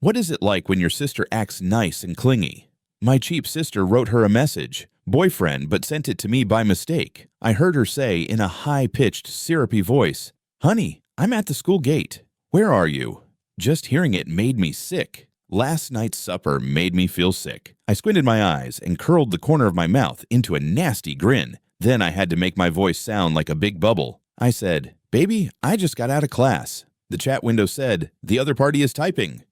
What is it like when your sister acts nice and clingy? My cheap sister wrote her a message, boyfriend, but sent it to me by mistake. I heard her say in a high-pitched, syrupy voice, "Honey, I'm at the school gate. Where are you?" Just hearing it made me sick. Last night's supper made me feel sick. I squinted my eyes and curled the corner of my mouth into a nasty grin. Then I had to make my voice sound like a big bubble. I said, "Baby, I just got out of class." The chat window said, "The other party is typing."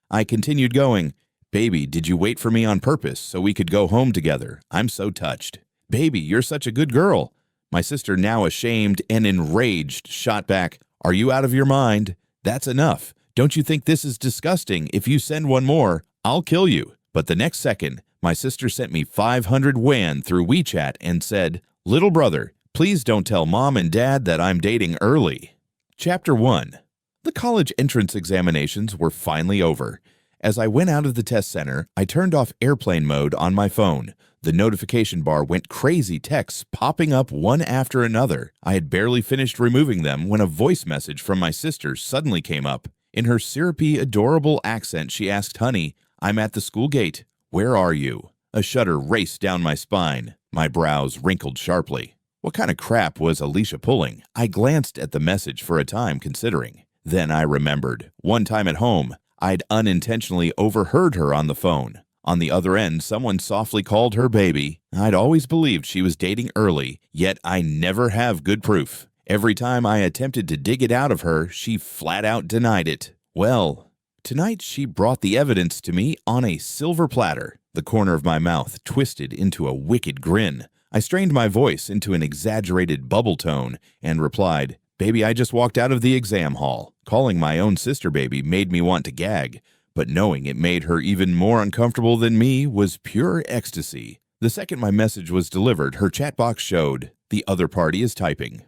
I continued going, "Baby, did you wait for me on purpose so we could go home together? I'm so touched." "Baby, you're such a good girl." My sister, now ashamed and enraged, shot back, "Are you out of your mind? That's enough. Don't you think this is disgusting? If you send one more, I'll kill you." But the next second, my sister sent me 500 WAN through WeChat and said, "Little brother, please don't tell mom and dad that I'm dating early." Chapter 1. The college entrance examinations were finally over. As I went out of the test center, I turned off airplane mode on my phone. The notification bar went crazy, texts popping up one after another. I had barely finished removing them when a voice message from my sister suddenly came up. In her syrupy, adorable accent, she asked, "Honey, I'm at the school gate. Where are you?" A shudder raced down my spine. My brows wrinkled sharply. What kind of crap was Alicia pulling? I glanced at the message for a time, considering. Then I remembered. One time at home, I'd unintentionally overheard her on the phone. On the other end, someone softly called her baby. I'd always believed she was dating early, yet I never have good proof. Every time I attempted to dig it out of her, she flat out denied it. Well, tonight she brought the evidence to me on a silver platter. The corner of my mouth twisted into a wicked grin. I strained my voice into an exaggerated bubble tone and replied, "Baby, I just walked out of the exam hall." Calling my own sister baby made me want to gag, but knowing it made her even more uncomfortable than me was pure ecstasy. The second my message was delivered, her chat box showed, "The other party is typing."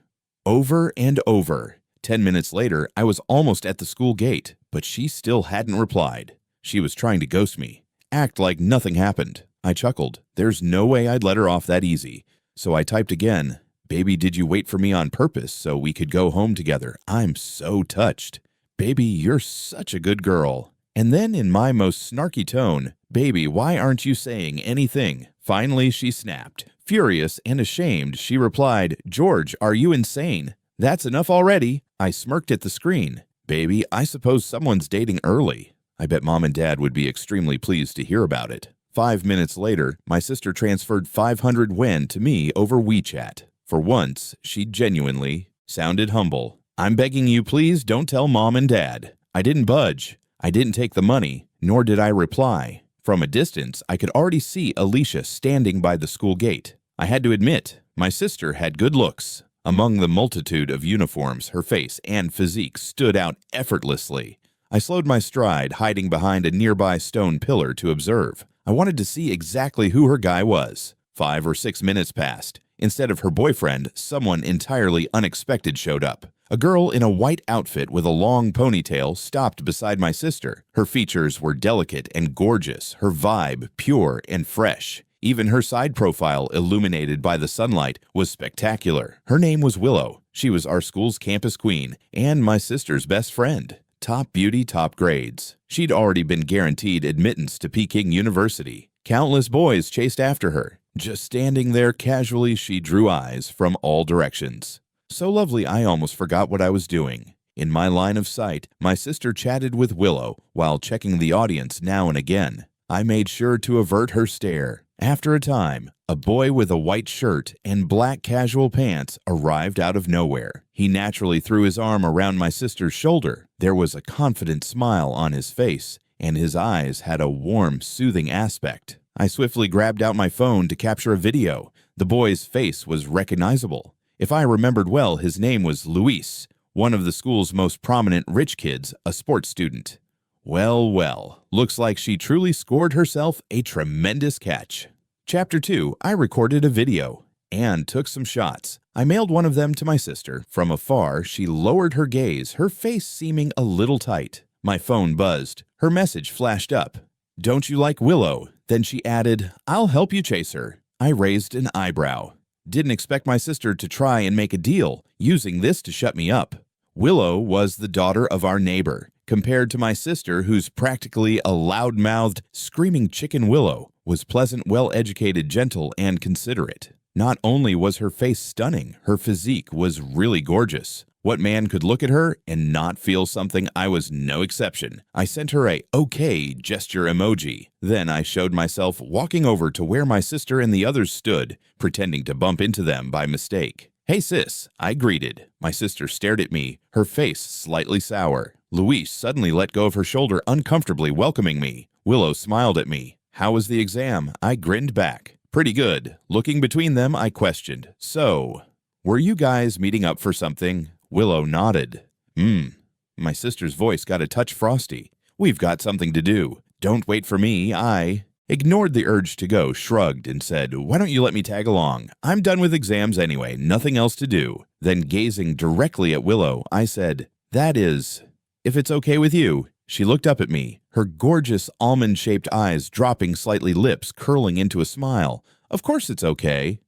Over and over. 10 minutes later, I was almost at the school gate, but she still hadn't replied. She was trying to ghost me, act like nothing happened. I chuckled. There's no way I'd let her off that easy. So I typed again, "Baby, did you wait for me on purpose so we could go home together? I'm so touched. Baby, you're such a good girl." And then in my most snarky tone, "Baby, why aren't you saying anything?" Finally, she snapped. Furious and ashamed, she replied, "George, are you insane? That's enough already." I smirked at the screen. "Baby, I suppose someone's dating early." I bet mom and dad would be extremely pleased to hear about it. 5 minutes later, my sister transferred 500 WAN to me over WeChat. For once, she genuinely sounded humble. "I'm begging you, please don't tell mom and dad." I didn't budge. I didn't take the money, nor did I reply. From a distance, I could already see Alicia standing by the school gate. I had to admit, my sister had good looks. Among the multitude of uniforms, her face and physique stood out effortlessly. I slowed my stride, hiding behind a nearby stone pillar to observe. I wanted to see exactly who her guy was. 5 or 6 minutes passed. Instead of her boyfriend, someone entirely unexpected showed up. A girl in a white outfit with a long ponytail stopped beside my sister. Her features were delicate and gorgeous, her vibe pure and fresh. Even her side profile, illuminated by the sunlight, was spectacular. Her name was Willow. She was our school's campus queen and my sister's best friend. Top beauty, top grades. She'd already been guaranteed admittance to Peking University. Countless boys chased after her. Just standing there casually, she drew eyes from all directions. So lovely, I almost forgot what I was doing. In my line of sight, my sister chatted with Willow while checking the audience now and again. I made sure to avert her stare. After a time, a boy with a white shirt and black casual pants arrived out of nowhere. He naturally threw his arm around my sister's shoulder. There was a confident smile on his face, and his eyes had a warm, soothing aspect. I swiftly grabbed out my phone to capture a video. The boy's face was recognizable. If I remembered well, his name was Luis, one of the school's most prominent rich kids, a sports student. Well, well, looks like she truly scored herself a tremendous catch. Chapter 2, I recorded a video and took some shots. I mailed one of them to my sister. From afar, she lowered her gaze, her face seeming a little tight. My phone buzzed. Her message flashed up. "Don't you like Willow?" Then she added, "I'll help you chase her." I raised an eyebrow. Didn't expect my sister to try and make a deal, using this to shut me up. Willow was the daughter of our neighbor, compared to my sister, who's practically a loud-mouthed, screaming chicken Willow, was pleasant, well-educated, gentle, and considerate. Not only was her face stunning, her physique was really gorgeous. What man could look at her and not feel something? I was no exception. I sent her a okay gesture emoji. Then I showed myself walking over to where my sister and the others stood, pretending to bump into them by mistake. "Hey sis," I greeted. My sister stared at me, her face slightly sour. Louise suddenly let go of her shoulder, uncomfortably welcoming me. Willow smiled at me. "How was the exam?" I grinned back. "Pretty good." Looking between them, I questioned, "So, were you guys meeting up for something?" Willow nodded. My sister's voice got a touch frosty. "We've got something to do. Don't wait for me." I ignored the urge to go, shrugged, and said, "Why don't you let me tag along? I'm done with exams anyway, nothing else to do." Then gazing directly at Willow, I said, "That is, if it's okay with you." She looked up at me, her gorgeous almond-shaped eyes dropping slightly, lips curling into a smile. "Of course it's okay."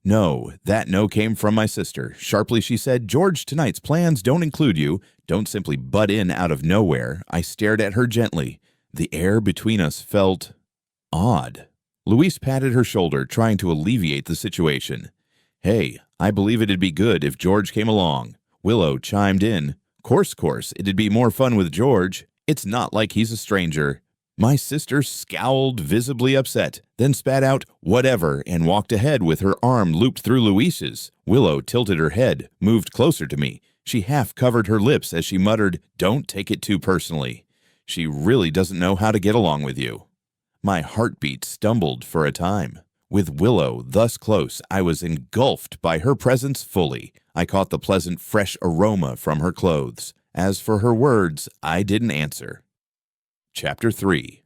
No, that no came from my sister. Sharply she said, "George, tonight's plans don't include you. Don't simply butt in out of nowhere." I stared at her gently. The air between us felt odd. Louise patted her shoulder, trying to alleviate the situation. "Hey, I believe it'd be good if George came along." Willow chimed in. Course, it'd be more fun with George. It's not like he's a stranger." My sister scowled, visibly upset, then spat out, "Whatever," and walked ahead with her arm looped through Louise's. Willow tilted her head, moved closer to me. She half covered her lips as she muttered, "Don't take it too personally. She really doesn't know how to get along with you." My heartbeat stumbled for a time. With Willow thus close, I was engulfed by her presence fully. I caught the pleasant, fresh aroma from her clothes. As for her words, I didn't answer. Chapter 3.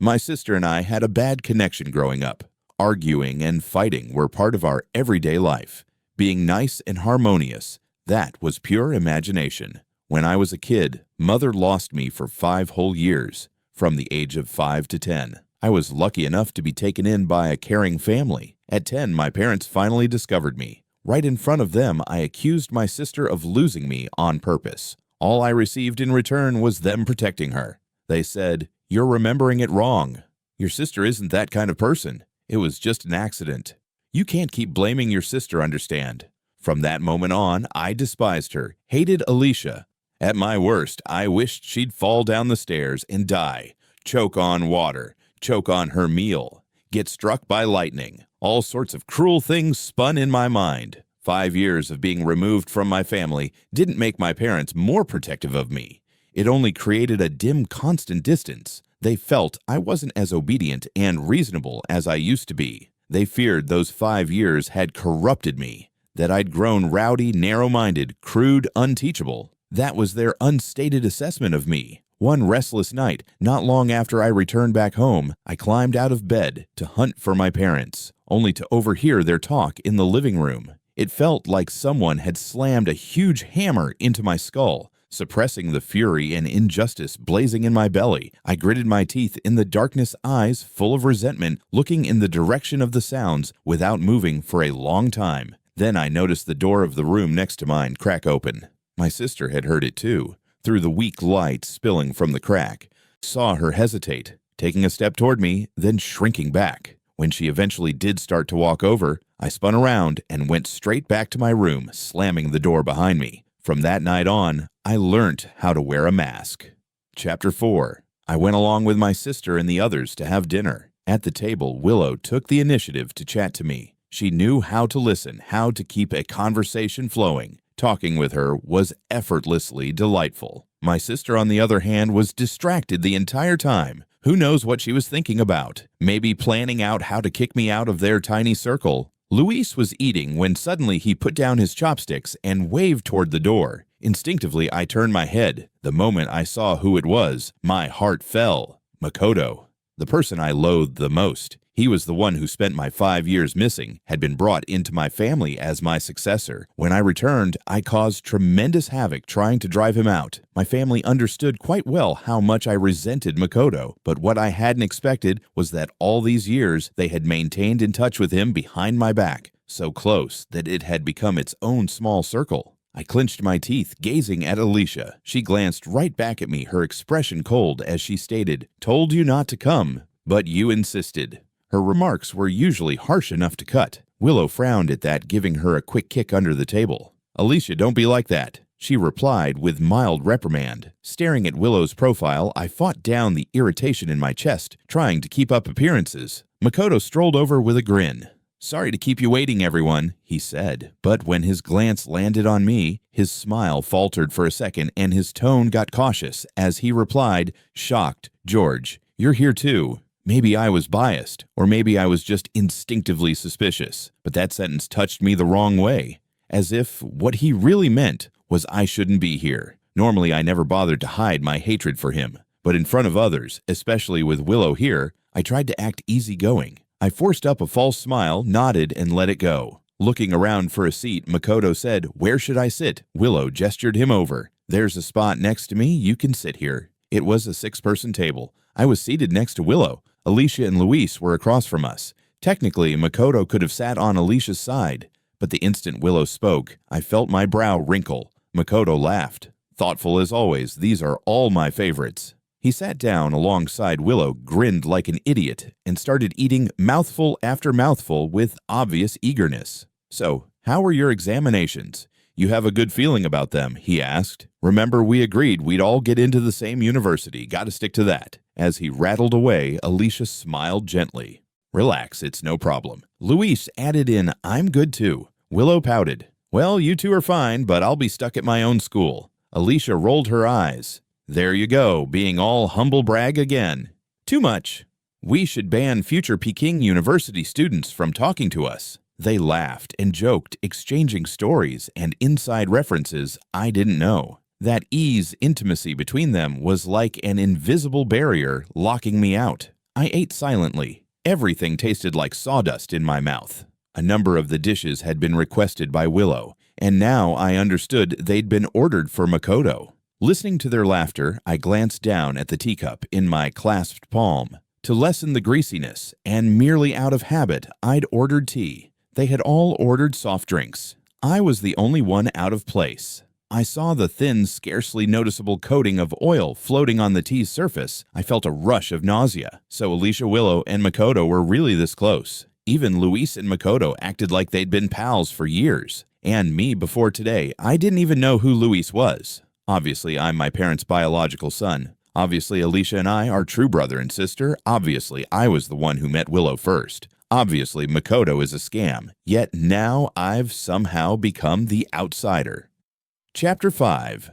My sister and I had a bad connection growing up. Arguing and fighting were part of our everyday life. Being nice and harmonious, that was pure imagination. When I was a kid, Mother lost me for 5 whole years, from the age of 5 to 10. I was lucky enough to be taken in by a caring family. At 10, my parents finally discovered me. Right in front of them, I accused my sister of losing me on purpose. All I received in return was them protecting her. They said, "You're remembering it wrong. Your sister isn't that kind of person. It was just an accident. You can't keep blaming your sister, understand?" From that moment on, I despised her, hated Alicia. At my worst, I wished she'd fall down the stairs and die, choke on water, choke on her meal, get struck by lightning. All sorts of cruel things spun in my mind. 5 years of being removed from my family didn't make my parents more protective of me. It only created a dim, constant distance. They felt I wasn't as obedient and reasonable as I used to be. They feared those 5 years had corrupted me, that I'd grown rowdy, narrow-minded, crude, unteachable. That was their unstated assessment of me. One restless night, not long after I returned back home, I climbed out of bed to hunt for my parents, only to overhear their talk in the living room. It felt like someone had slammed a huge hammer into my skull, suppressing the fury and injustice blazing in my belly. I gritted my teeth in the darkness, eyes full of resentment, looking in the direction of the sounds without moving for a long time. Then I noticed the door of the room next to mine crack open. My sister had heard it too, through the weak light spilling from the crack. Saw her hesitate, taking a step toward me, then shrinking back. When she eventually did start to walk over, I spun around and went straight back to my room, slamming the door behind me. From that night on, I learnt how to wear a mask. Chapter 4. I went along with my sister and the others to have dinner. At the table, Willow took the initiative to chat to me. She knew how to listen, how to keep a conversation flowing. Talking with her was effortlessly delightful. My sister, on the other hand, was distracted the entire time. Who knows what she was thinking about? Maybe planning out how to kick me out of their tiny circle. Luis was eating when suddenly he put down his chopsticks and waved toward the door. Instinctively, I turned my head. The moment I saw who it was, my heart fell. Makoto, the person I loathed the most. He was the one who spent my 5 years missing, had been brought into my family as my successor. When I returned, I caused tremendous havoc trying to drive him out. My family understood quite well how much I resented Makoto, but what I hadn't expected was that all these years they had maintained in touch with him behind my back, so close that it had become its own small circle. I clenched my teeth, gazing at Alicia. She glanced right back at me, her expression cold, as she stated, "Told you not to come, but you insisted." Her remarks were usually harsh enough to cut. Willow frowned at that, giving her a quick kick under the table. "Alicia, don't be like that," she replied with mild reprimand. Staring at Willow's profile, I fought down the irritation in my chest, trying to keep up appearances. Makoto strolled over with a grin. "Sorry to keep you waiting, everyone," he said. But when his glance landed on me, his smile faltered for a second and his tone got cautious as he replied, shocked, "George, you're here too." Maybe I was biased, or maybe I was just instinctively suspicious, but that sentence touched me the wrong way, as if what he really meant was I shouldn't be here. Normally, I never bothered to hide my hatred for him, but in front of others, especially with Willow here, I tried to act easygoing. I forced up a false smile, nodded, and let it go. Looking around for a seat, Makoto said, "Where should I sit?" Willow gestured him over. "There's a spot next to me. You can sit here." It was a 6-person table. I was seated next to Willow. Alicia and Luis were across from us. Technically, Makoto could have sat on Alicia's side, but the instant Willow spoke, I felt my brow wrinkle. Makoto laughed. Thoughtful as always, these are all my favorites. He sat down alongside Willow, grinned like an idiot, and started eating mouthful after mouthful with obvious eagerness. "So, how were your examinations? You have a good feeling about them?" he asked. "Remember, we agreed we'd all get into the same university. Gotta stick to that." As he rattled away, Alicia smiled gently. "Relax, it's no problem." Luis added in, "I'm good too." Willow pouted. "Well, you two are fine, but I'll be stuck at my own school." Alicia rolled her eyes. "There you go, being all humble brag again." "Too much. We should ban future Peking University students from talking to us." They laughed and joked, exchanging stories and inside references I didn't know. That intimacy between them was like an invisible barrier locking me out. I ate silently. Everything tasted like sawdust in my mouth. A number of the dishes had been requested by Willow, and now I understood they'd been ordered for Makoto. Listening to their laughter, I glanced down at the teacup in my clasped palm. To lessen the greasiness, and merely out of habit, I'd ordered tea. They had all ordered soft drinks. I was the only one out of place. I saw the thin, scarcely noticeable coating of oil floating on the tea's surface. I felt a rush of nausea. So Alicia, Willow, and Makoto were really this close. Even Luis and Makoto acted like they'd been pals for years. And me before today, I didn't even know who Luis was. Obviously, I'm my parents' biological son. Obviously, Alicia and I are true brother and sister. Obviously, I was the one who met Willow first. Obviously, Makoto is a scam. Yet now I've somehow become the outsider. Chapter 5.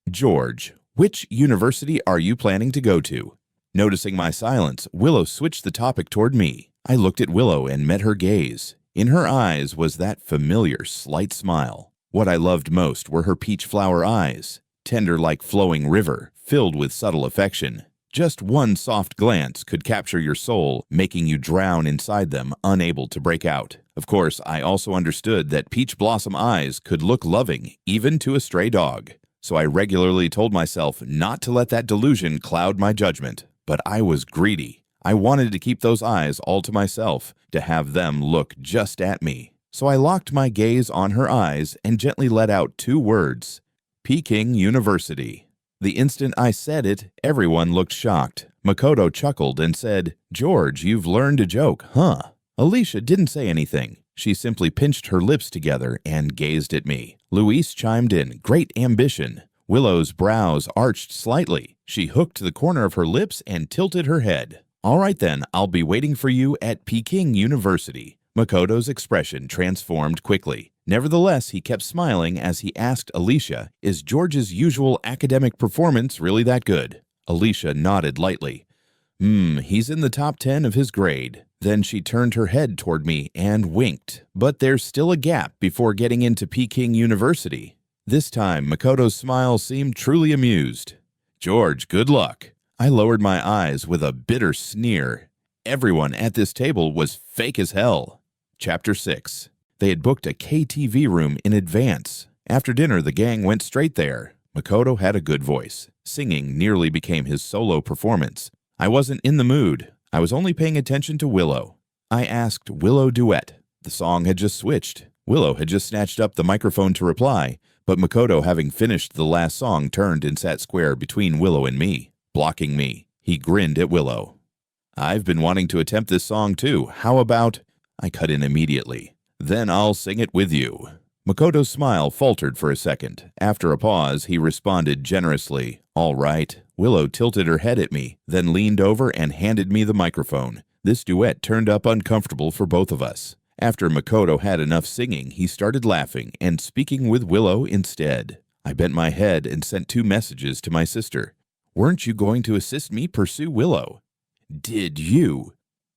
George, which university are you planning to go to? Noticing my silence, Willow switched the topic toward me. I looked at Willow and met her gaze. In her eyes was that familiar, slight smile. What I loved most were her peach flower eyes, tender like flowing river, filled with subtle affection. Just one soft glance could capture your soul, making you drown inside them, unable to break out. Of course, I also understood that peach blossom eyes could look loving, even to a stray dog. So I regularly told myself not to let that delusion cloud my judgment. But I was greedy. I wanted to keep those eyes all to myself, to have them look just at me. So I locked my gaze on her eyes and gently let out 2 words: Peking University. The instant I said it, everyone looked shocked. Makoto chuckled and said, "George, you've learned a joke, huh?" Alicia didn't say anything. She simply pinched her lips together and gazed at me. Luis chimed in, "Great ambition." Willow's brows arched slightly. She hooked the corner of her lips and tilted her head. "All right then, I'll be waiting for you at Peking University." Makoto's expression transformed quickly. Nevertheless, he kept smiling as he asked Alicia, "Is George's usual academic performance really that good?" Alicia nodded lightly. He's in the top 10 of his grade." Then she turned her head toward me and winked. "But there's still a gap before getting into Peking University." This time, Makoto's smile seemed truly amused. "George, good luck." I lowered my eyes with a bitter sneer. Everyone at this table was fake as hell. Chapter 6. They had booked a KTV room in advance. After dinner, the gang went straight there. Makoto had a good voice. Singing nearly became his solo performance. I wasn't in the mood. I was only paying attention to Willow. I asked Willow duet. The song had just switched. Willow had just snatched up the microphone to reply, But Makoto, having finished the last song, turned and sat square between Willow and me, blocking me. He grinned at Willow. "I've been wanting to attempt this song too. How about—" I cut in immediately. "Then I'll sing it with you." Makoto's smile faltered for a second. After a pause, he responded generously, "All right." Willow tilted her head at me, then leaned over and handed me the microphone. This duet turned up uncomfortable for both of us. After Makoto had enough singing, he started laughing and speaking with Willow instead. I bent my head and sent 2 messages to my sister. "Weren't you going to assist me pursue Willow?" "Did you?"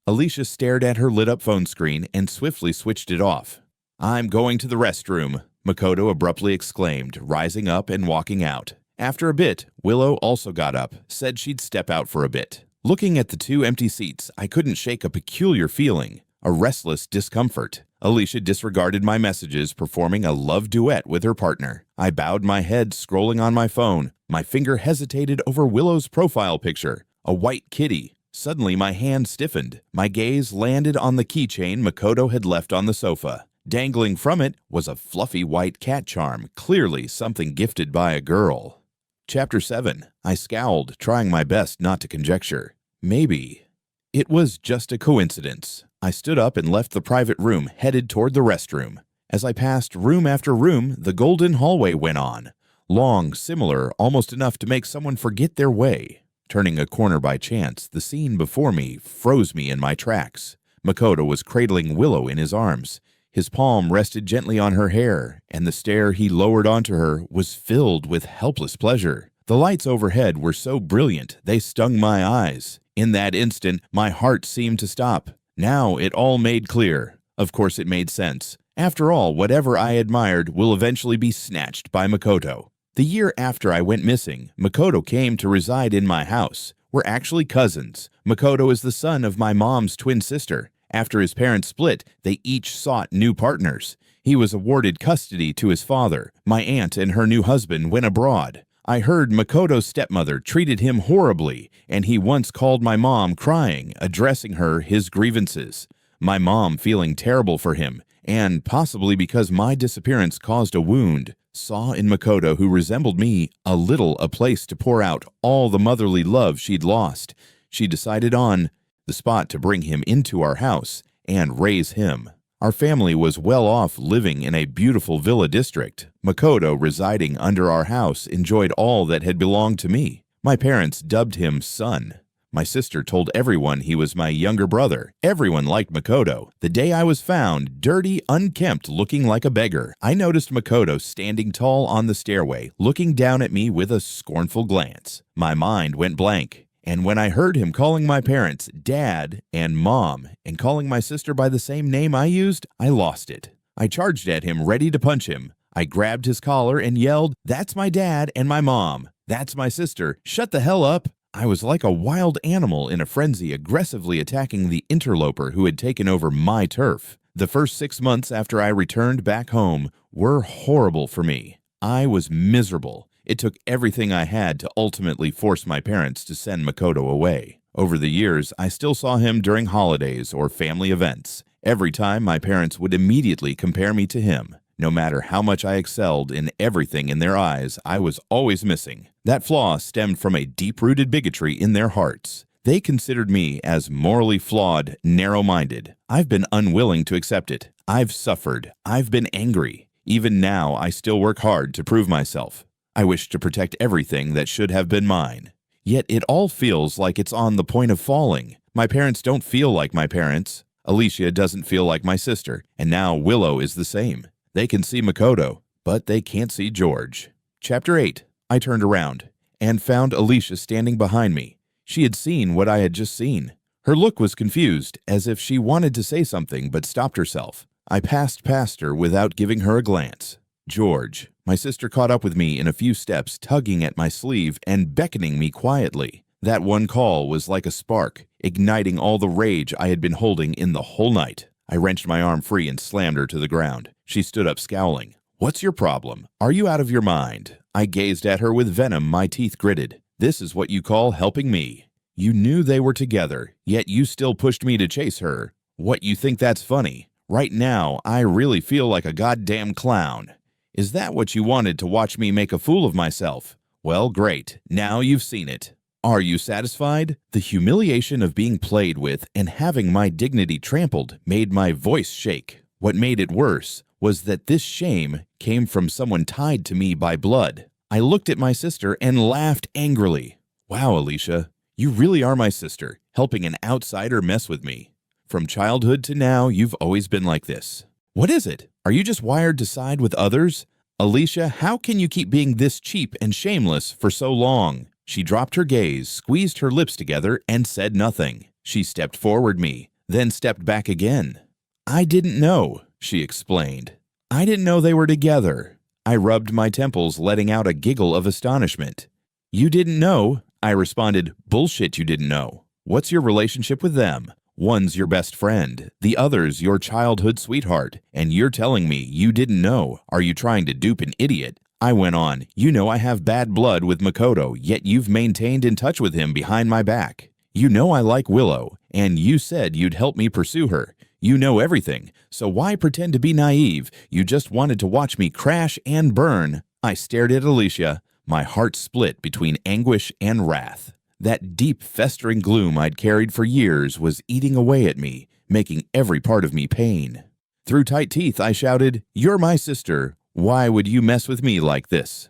Alicia stared at her lit-up phone screen and swiftly switched it off. "I'm going to the restroom," Makoto abruptly exclaimed, rising up and walking out. After a bit, Willow also got up, said she'd step out for a bit. Looking at the 2 empty seats, I couldn't shake a peculiar feeling, a restless discomfort. Alicia disregarded my messages, performing a love duet with her partner. I bowed my head, scrolling on my phone. My finger hesitated over Willow's profile picture, a white kitty. Suddenly, my hand stiffened. My gaze landed on the keychain Makoto had left on the sofa. Dangling from it was a fluffy white cat charm, clearly something gifted by a girl. Chapter 7. I scowled, trying my best not to conjecture. Maybe it was just a coincidence. I stood up and left the private room, headed toward the restroom. As I passed room after room, the golden hallway went on. Long, similar, almost enough to make someone forget their way. Turning a corner by chance, the scene before me froze me in my tracks. Makoto was cradling Willow in his arms. His palm rested gently on her hair, and the stare he lowered onto her was filled with helpless pleasure. The lights overhead were so brilliant, they stung my eyes. In that instant, my heart seemed to stop. Now it all made clear. Of course it made sense. After all, whatever I admired will eventually be snatched by Makoto. The year after I went missing, Makoto came to reside in my house. We're actually cousins. Makoto is the son of my mom's twin sister. After his parents split, they each sought new partners. He was awarded custody to his father. My aunt and her new husband went abroad. I heard Makoto's stepmother treated him horribly, and he once called my mom crying, addressing her his grievances. My mom, feeling terrible for him, and possibly because my disappearance caused a wound, saw in Makoto, who resembled me, a place to pour out all the motherly love she'd lost. She decided on the spot to bring him into our house and raise him. Our family was well off, living in a beautiful villa district. Makoto, residing under our house, enjoyed all that had belonged to me. My parents dubbed him son. My sister told everyone he was my younger brother. Everyone liked Makoto. The day I was found, dirty, unkempt, looking like a beggar, I noticed Makoto standing tall on the stairway, looking down at me with a scornful glance. My mind went blank. And when I heard him calling my parents Dad and Mom, and calling my sister by the same name I used, I lost it. I charged at him, ready to punch him. I grabbed his collar and yelled, "That's my dad and my mom. That's my sister. Shut the hell up." I was like a wild animal in a frenzy, aggressively attacking the interloper who had taken over my turf. The first 6 months after I returned back home were horrible for me. I was miserable. It took everything I had to ultimately force my parents to send Makoto away. Over the years, I still saw him during holidays or family events. Every time, my parents would immediately compare me to him. No matter how much I excelled in everything in their eyes, I was always missing. That flaw stemmed from a deep-rooted bigotry in their hearts. They considered me as morally flawed, narrow-minded. I've been unwilling to accept it. I've suffered. I've been angry. Even now, I still work hard to prove myself. I wish to protect everything that should have been mine. Yet it all feels like it's on the point of falling. My parents don't feel like my parents. Alicia doesn't feel like my sister. And now Willow is the same. They can see Makoto, but they can't see George. Chapter 8. I turned around and found Alicia standing behind me. She had seen what I had just seen. Her look was confused, as if she wanted to say something but stopped herself. I passed past her without giving her a glance. George. My sister caught up with me in a few steps, tugging at my sleeve and beckoning me quietly. That one call was like a spark, igniting all the rage I had been holding in the whole night. I wrenched my arm free and slammed her to the ground. She stood up scowling. "What's your problem? Are you out of your mind?" I gazed at her with venom, my teeth gritted. "This is what you call helping me. You knew they were together, yet you still pushed me to chase her. What, you think that's funny? Right now, I really feel like a goddamn clown. Is that what you wanted to watch me make a fool of myself? Well, great. Now you've seen it. Are you satisfied? The humiliation of being played with and having my dignity trampled made my voice shake. What made it worse was that this shame came from someone tied to me by blood. I looked at my sister and laughed angrily. Wow, Alicia, you really are my sister, helping an outsider mess with me. From childhood to now, you've always been like this. What is it? Are you just wired to side with others? Alicia, how can you keep being this cheap and shameless for so long? She dropped her gaze, squeezed her lips together, and said nothing. She stepped forward me, then stepped back again. I didn't know, she explained. I didn't know they were together. I rubbed my temples, letting out a giggle of astonishment. You didn't know? I responded, bullshit you didn't know. What's your relationship with them? One's your best friend, the other's your childhood sweetheart, and you're telling me you didn't know. Are you trying to dupe an idiot? I went on, you know I have bad blood with Makoto, yet you've maintained in touch with him behind my back. You know I like Willow, and you said you'd help me pursue her. You know everything, so why pretend to be naive? You just wanted to watch me crash and burn. I stared at Alicia, my heart split between anguish and wrath. That deep, festering gloom I'd carried for years was eating away at me, making every part of me pain. Through tight teeth, I shouted, "You're my sister. Why would you mess with me like this?"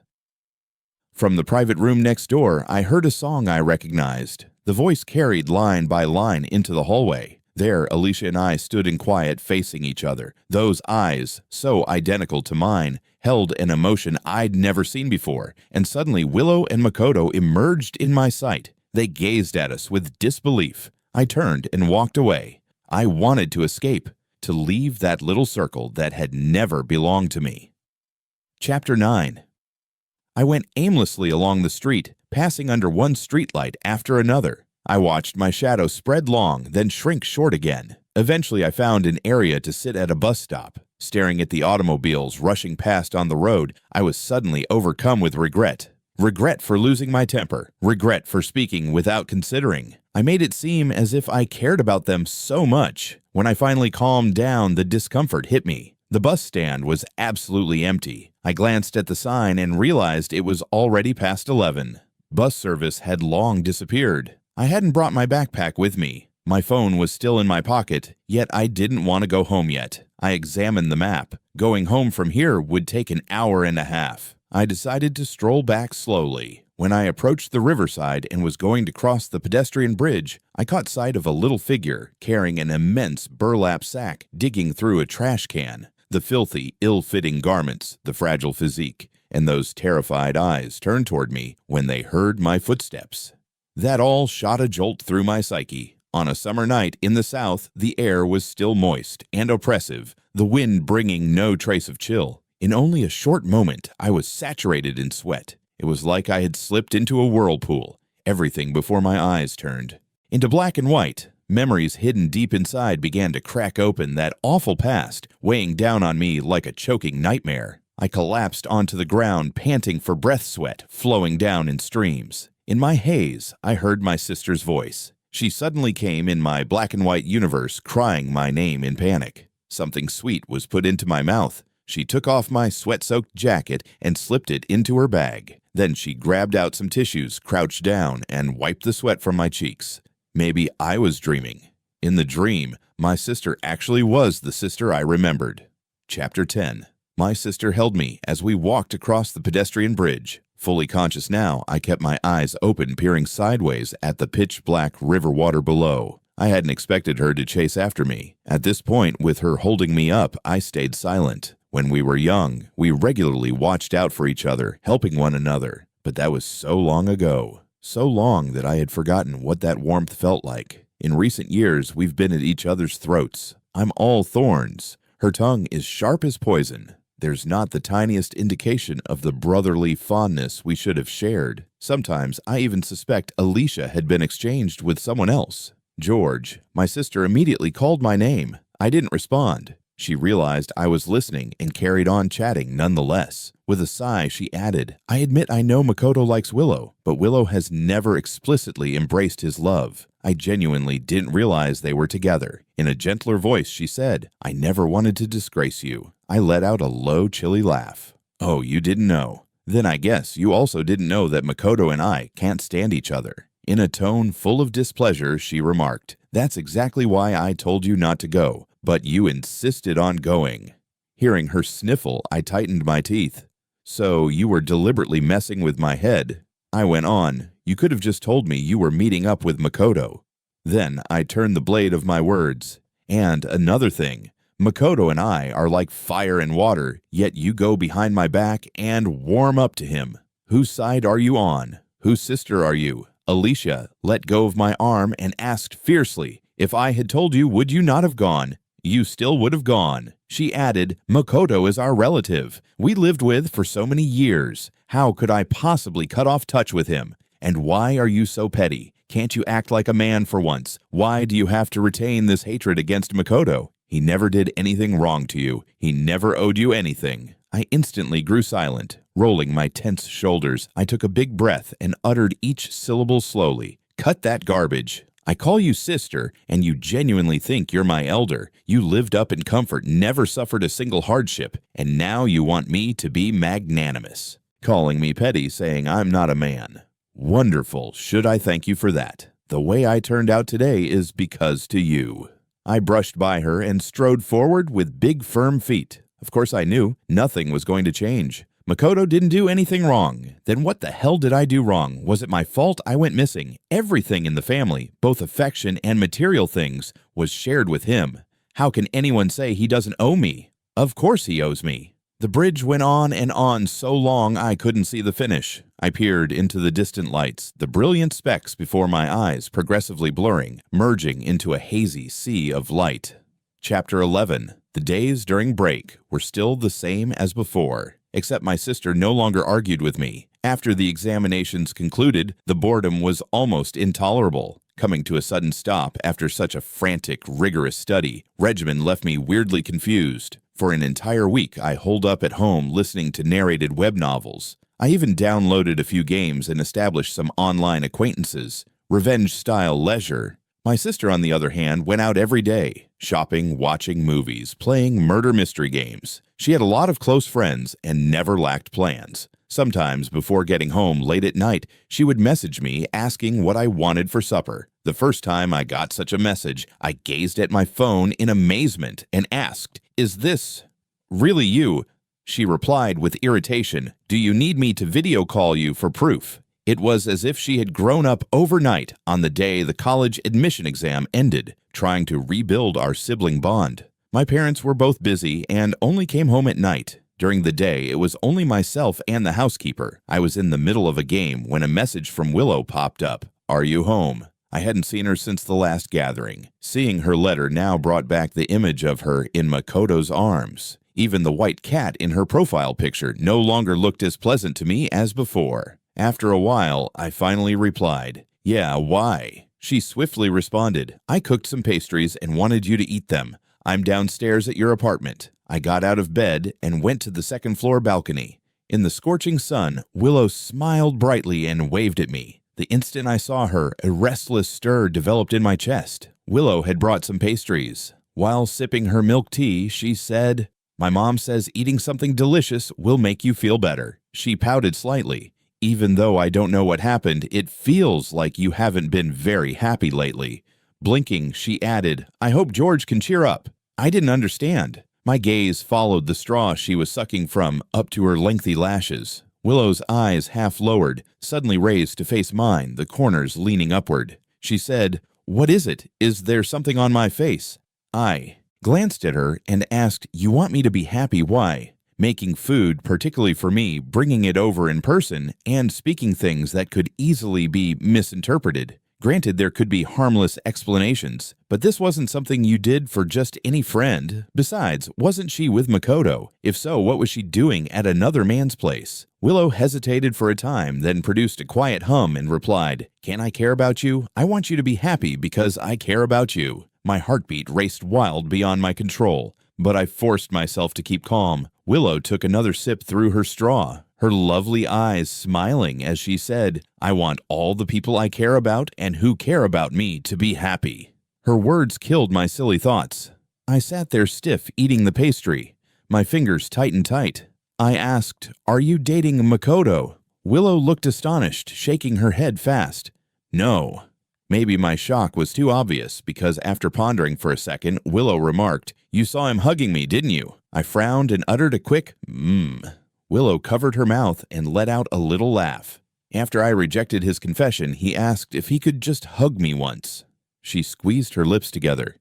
From the private room next door, I heard a song I recognized. The voice carried line by line into the hallway. There, Alicia and I stood in quiet, facing each other. Those eyes, so identical to mine, held an emotion I'd never seen before, and suddenly Willow and Makoto emerged in my sight. They gazed at us with disbelief. I turned and walked away. I wanted to escape, to leave that little circle that had never belonged to me. Chapter 9. I went aimlessly along the street, passing under one streetlight after another. I watched my shadow spread long, then shrink short again. Eventually, I found an area to sit at a bus stop. Staring at the automobiles rushing past on the road, I was suddenly overcome with regret. Regret for losing my temper. Regret for speaking without considering. I made it seem as if I cared about them so much. When I finally calmed down, the discomfort hit me. The bus stand was absolutely empty. I glanced at the sign and realized it was already past 11. Bus service had long disappeared. I hadn't brought my backpack with me. My phone was still in my pocket, yet I didn't want to go home yet. I examined the map. Going home from here would take an hour and a half. I decided to stroll back slowly. When I approached the riverside and was going to cross the pedestrian bridge, I caught sight of a little figure carrying an immense burlap sack digging through a trash can. The filthy, ill-fitting garments, the fragile physique, and those terrified eyes turned toward me when they heard my footsteps. That all shot a jolt through my psyche. On a summer night in the south, the air was still moist and oppressive, the wind bringing no trace of chill. In only a short moment, I was saturated in sweat. It was like I had slipped into a whirlpool. Everything before my eyes turned into black and white. Memories hidden deep inside began to crack open, that awful past, weighing down on me like a choking nightmare. I collapsed onto the ground, panting for breath sweat, flowing down in streams. In my haze, I heard my sister's voice. She suddenly came in my black and white universe, crying my name in panic. Something sweet was put into my mouth. She took off my sweat-soaked jacket and slipped it into her bag. Then she grabbed out some tissues, crouched down, and wiped the sweat from my cheeks. Maybe I was dreaming. In the dream, my sister actually was the sister I remembered. Chapter 10. My sister held me as we walked across the pedestrian bridge. Fully conscious now, I kept my eyes open, peering sideways at the pitch-black river water below. I hadn't expected her to chase after me. At this point, with her holding me up, I stayed silent. When we were young, we regularly watched out for each other, helping one another. But that was so long ago. So long that I had forgotten what that warmth felt like. In recent years, we've been at each other's throats. I'm all thorns. Her tongue is sharp as poison. There's not the tiniest indication of the brotherly fondness we should have shared. Sometimes I even suspect Alicia had been exchanged with someone else. George, my sister, immediately called my name. I didn't respond. She realized I was listening and carried on chatting nonetheless. With a sigh, she added, "I admit I know Makoto likes Willow, but Willow has never explicitly embraced his love. I genuinely didn't realize they were together." In a gentler voice, she said, "I never wanted to disgrace you." I let out a low, chilly laugh. Oh, you didn't know. Then I guess you also didn't know that Makoto and I can't stand each other. In a tone full of displeasure, she remarked, "That's exactly why I told you not to go, but you insisted on going." Hearing her sniffle, I tightened my teeth. "So you were deliberately messing with my head." I went on, "You could have just told me you were meeting up with Makoto." Then I turned the blade of my words. "And another thing, Makoto and I are like fire and water, yet you go behind my back and warm up to him. Whose side are you on? Whose sister are you?" Alicia let go of my arm and asked fiercely, "If I had told you, would you not have gone?" "You still would have gone." She added, "Makoto is our relative. We lived with for so many years. How could I possibly cut off touch with him? And why are you so petty? Can't you act like a man for once? Why do you have to retain this hatred against Makoto? He never did anything wrong to you. He never owed you anything." I instantly grew silent. Rolling my tense shoulders, I took a big breath and uttered each syllable slowly. "Cut that garbage. I call you sister, and you genuinely think you're my elder. You lived up in comfort, never suffered a single hardship, and now you want me to be magnanimous. Calling me petty, saying I'm not a man. Wonderful. Should I thank you for that? The way I turned out today is because to you." I brushed by her and strode forward with big, firm feet. Of course I knew nothing was going to change. Makoto didn't do anything wrong. Then what the hell did I do wrong? Was it my fault I went missing? Everything in the family, both affection and material things, was shared with him. How can anyone say he doesn't owe me? Of course he owes me. The bridge went on and on so long I couldn't see the finish. I peered into the distant lights, the brilliant specks before my eyes progressively blurring, merging into a hazy sea of light. Chapter 11. The days during break were still the same as before, except my sister no longer argued with me. After the examinations concluded, the boredom was almost intolerable. Coming to a sudden stop after such a frantic, rigorous study regimen left me weirdly confused. For an entire week, I holed up at home listening to narrated web novels. I even downloaded a few games and established some online acquaintances. Revenge-style leisure. My sister, on the other hand, went out every day, shopping, watching movies, playing murder mystery games. She had a lot of close friends and never lacked plans. Sometimes, before getting home late at night, she would message me asking what I wanted for supper. The first time I got such a message, I gazed at my phone in amazement and asked, "Is this really you?" She replied with irritation, "Do you need me to video call you for proof?" It was as if she had grown up overnight on the day the college admission exam ended, trying to rebuild our sibling bond. My parents were both busy and only came home at night. During the day, it was only myself and the housekeeper. I was in the middle of a game when a message from Willow popped up. "Are you home?" I hadn't seen her since the last gathering. Seeing her letter now brought back the image of her in Makoto's arms. Even the white cat in her profile picture no longer looked as pleasant to me as before. After a while, I finally replied, "Yeah, why?" She swiftly responded, "I cooked some pastries and wanted you to eat them. I'm downstairs at your apartment." I got out of bed and went to the second-floor balcony. In the scorching sun, Willow smiled brightly and waved at me. The instant I saw her, a restless stir developed in my chest. Willow had brought some pastries. While sipping her milk tea, she said, "My mom says eating something delicious will make you feel better." She pouted slightly. "Even though I don't know what happened, it feels like you haven't been very happy lately." Blinking, she added, "I hope George can cheer up." I didn't understand. My gaze followed the straw she was sucking from up to her lengthy lashes. Willow's eyes, half lowered, suddenly raised to face mine, the corners leaning upward. She said, "What is it? Is there something on my face?" I glanced at her and asked, "You want me to be happy? Why?" Making food, particularly for me, bringing it over in person, and speaking things that could easily be misinterpreted. Granted, there could be harmless explanations, but this wasn't something you did for just any friend. Besides, wasn't she with Makoto? If so, what was she doing at another man's place? Willow hesitated for a time, then produced a quiet hum and replied, "Can I care about you? I want you to be happy because I care about you." My heartbeat raced wild beyond my control, but I forced myself to keep calm. Willow took another sip through her straw, her lovely eyes smiling as she said, "I want all the people I care about and who care about me to be happy." Her words killed my silly thoughts. I sat there stiff, eating the pastry. My fingers tightened tight. I asked, "Are you dating Makoto?" Willow looked astonished, shaking her head fast. "No." Maybe my shock was too obvious, because after pondering for a second, Willow remarked, "You saw him hugging me, didn't you?" I frowned and uttered a quick, Willow covered her mouth and let out a little laugh. After I rejected his confession, he asked if he could just hug me once. She squeezed her lips together.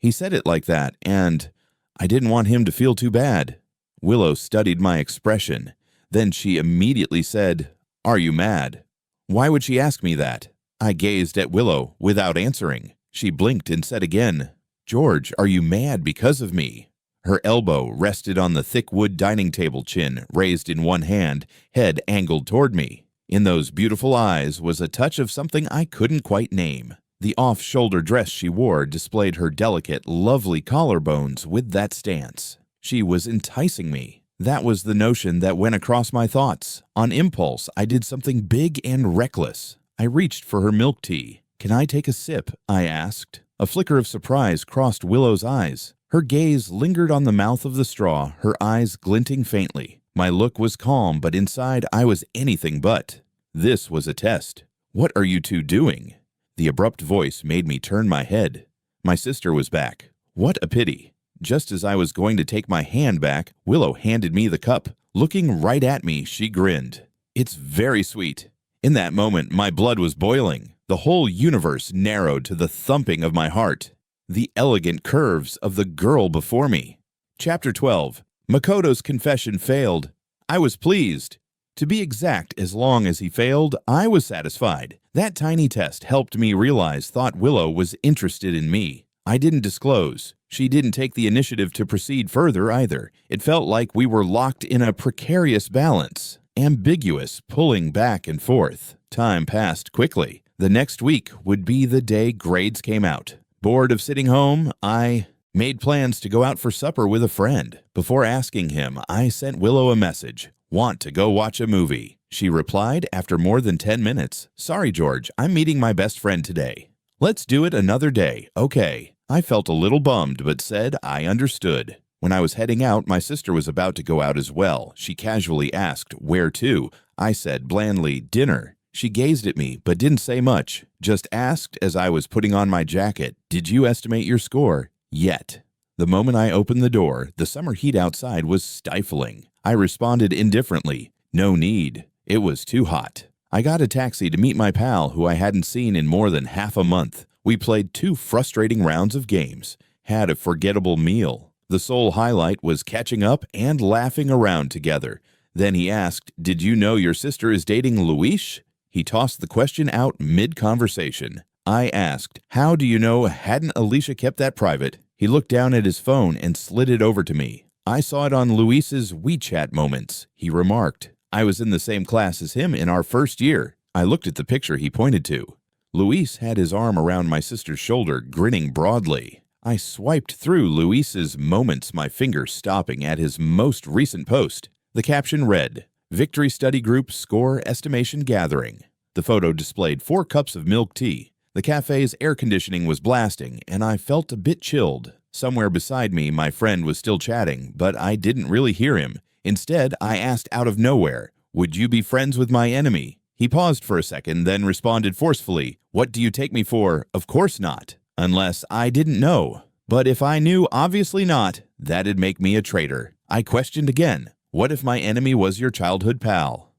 He said it like that, and I didn't want him to feel too bad. Willow studied my expression. Then she immediately said, "Are you mad?" Why would she ask me that? I gazed at Willow without answering. She blinked and said again, "George, are you mad because of me?" Her elbow rested on the thick wood dining table, chin raised in one hand, head angled toward me. In those beautiful eyes was a touch of something I couldn't quite name. The off-shoulder dress she wore displayed her delicate, lovely collarbones with that stance. She was enticing me. That was the notion that went across my thoughts. On impulse, I did something big and reckless. I reached for her milk tea. "Can I take a sip?" I asked. A flicker of surprise crossed Willow's eyes. Her gaze lingered on the mouth of the straw, her eyes glinting faintly. My look was calm, but inside I was anything but. This was a test. "What are you two doing?" The abrupt voice made me turn my head. My sister was back. What a pity. Just as I was going to take my hand back, Willow handed me the cup. Looking right at me, she grinned. "It's very sweet." In that moment, my blood was boiling. The whole universe narrowed to the thumping of my heart. The elegant curves of the girl before me. Chapter 12. Makoto's confession failed. I was pleased. To be exact, as long as he failed, I was satisfied. That tiny test helped me realize Willow was interested in me. I didn't disclose. She didn't take the initiative to proceed further either. It felt like we were locked in a precarious balance. Ambiguous, pulling back and forth. Time passed quickly. The next week would be the day grades came out. Bored of sitting home, I made plans to go out for supper with a friend. Before asking him, I sent Willow a message. "Want to go watch a movie?" She replied after more than 10 minutes. "Sorry, George, I'm meeting my best friend today." "Let's do it another day." "Okay." I felt a little bummed, but said I understood. When I was heading out, my sister was about to go out as well. She casually asked, "Where to?" I said blandly, "Dinner." She gazed at me, but didn't say much. Just asked as I was putting on my jacket, "Did you estimate your score?" "Yet." The moment I opened the door, the summer heat outside was stifling. I responded indifferently, "No need." It was too hot. I got a taxi to meet my pal, who I hadn't seen in more than half a month. We played 2 frustrating rounds of games, had a forgettable meal. The sole highlight was catching up and laughing around together. Then he asked, "Did you know your sister is dating Luis?" He tossed the question out mid-conversation. I asked, "How do you know? Hadn't Alicia kept that private?" He looked down at his phone and slid it over to me. "I saw it on Luis's WeChat moments," he remarked. "I was in the same class as him in our first year." I looked at the picture he pointed to. Luis had his arm around my sister's shoulder, grinning broadly. I swiped through Luis's moments, my finger stopping at his most recent post. The caption read, "Victory Study Group Score Estimation Gathering." The photo displayed 4 cups of milk tea. The cafe's air conditioning was blasting, and I felt a bit chilled. Somewhere beside me, my friend was still chatting, but I didn't really hear him. Instead, I asked out of nowhere, "Would you be friends with my enemy?" He paused for a second, then responded forcefully, "What do you take me for? Of course not." Unless I didn't know. But if I knew, obviously not, that'd make me a traitor. I questioned again, "What if my enemy was your childhood pal?"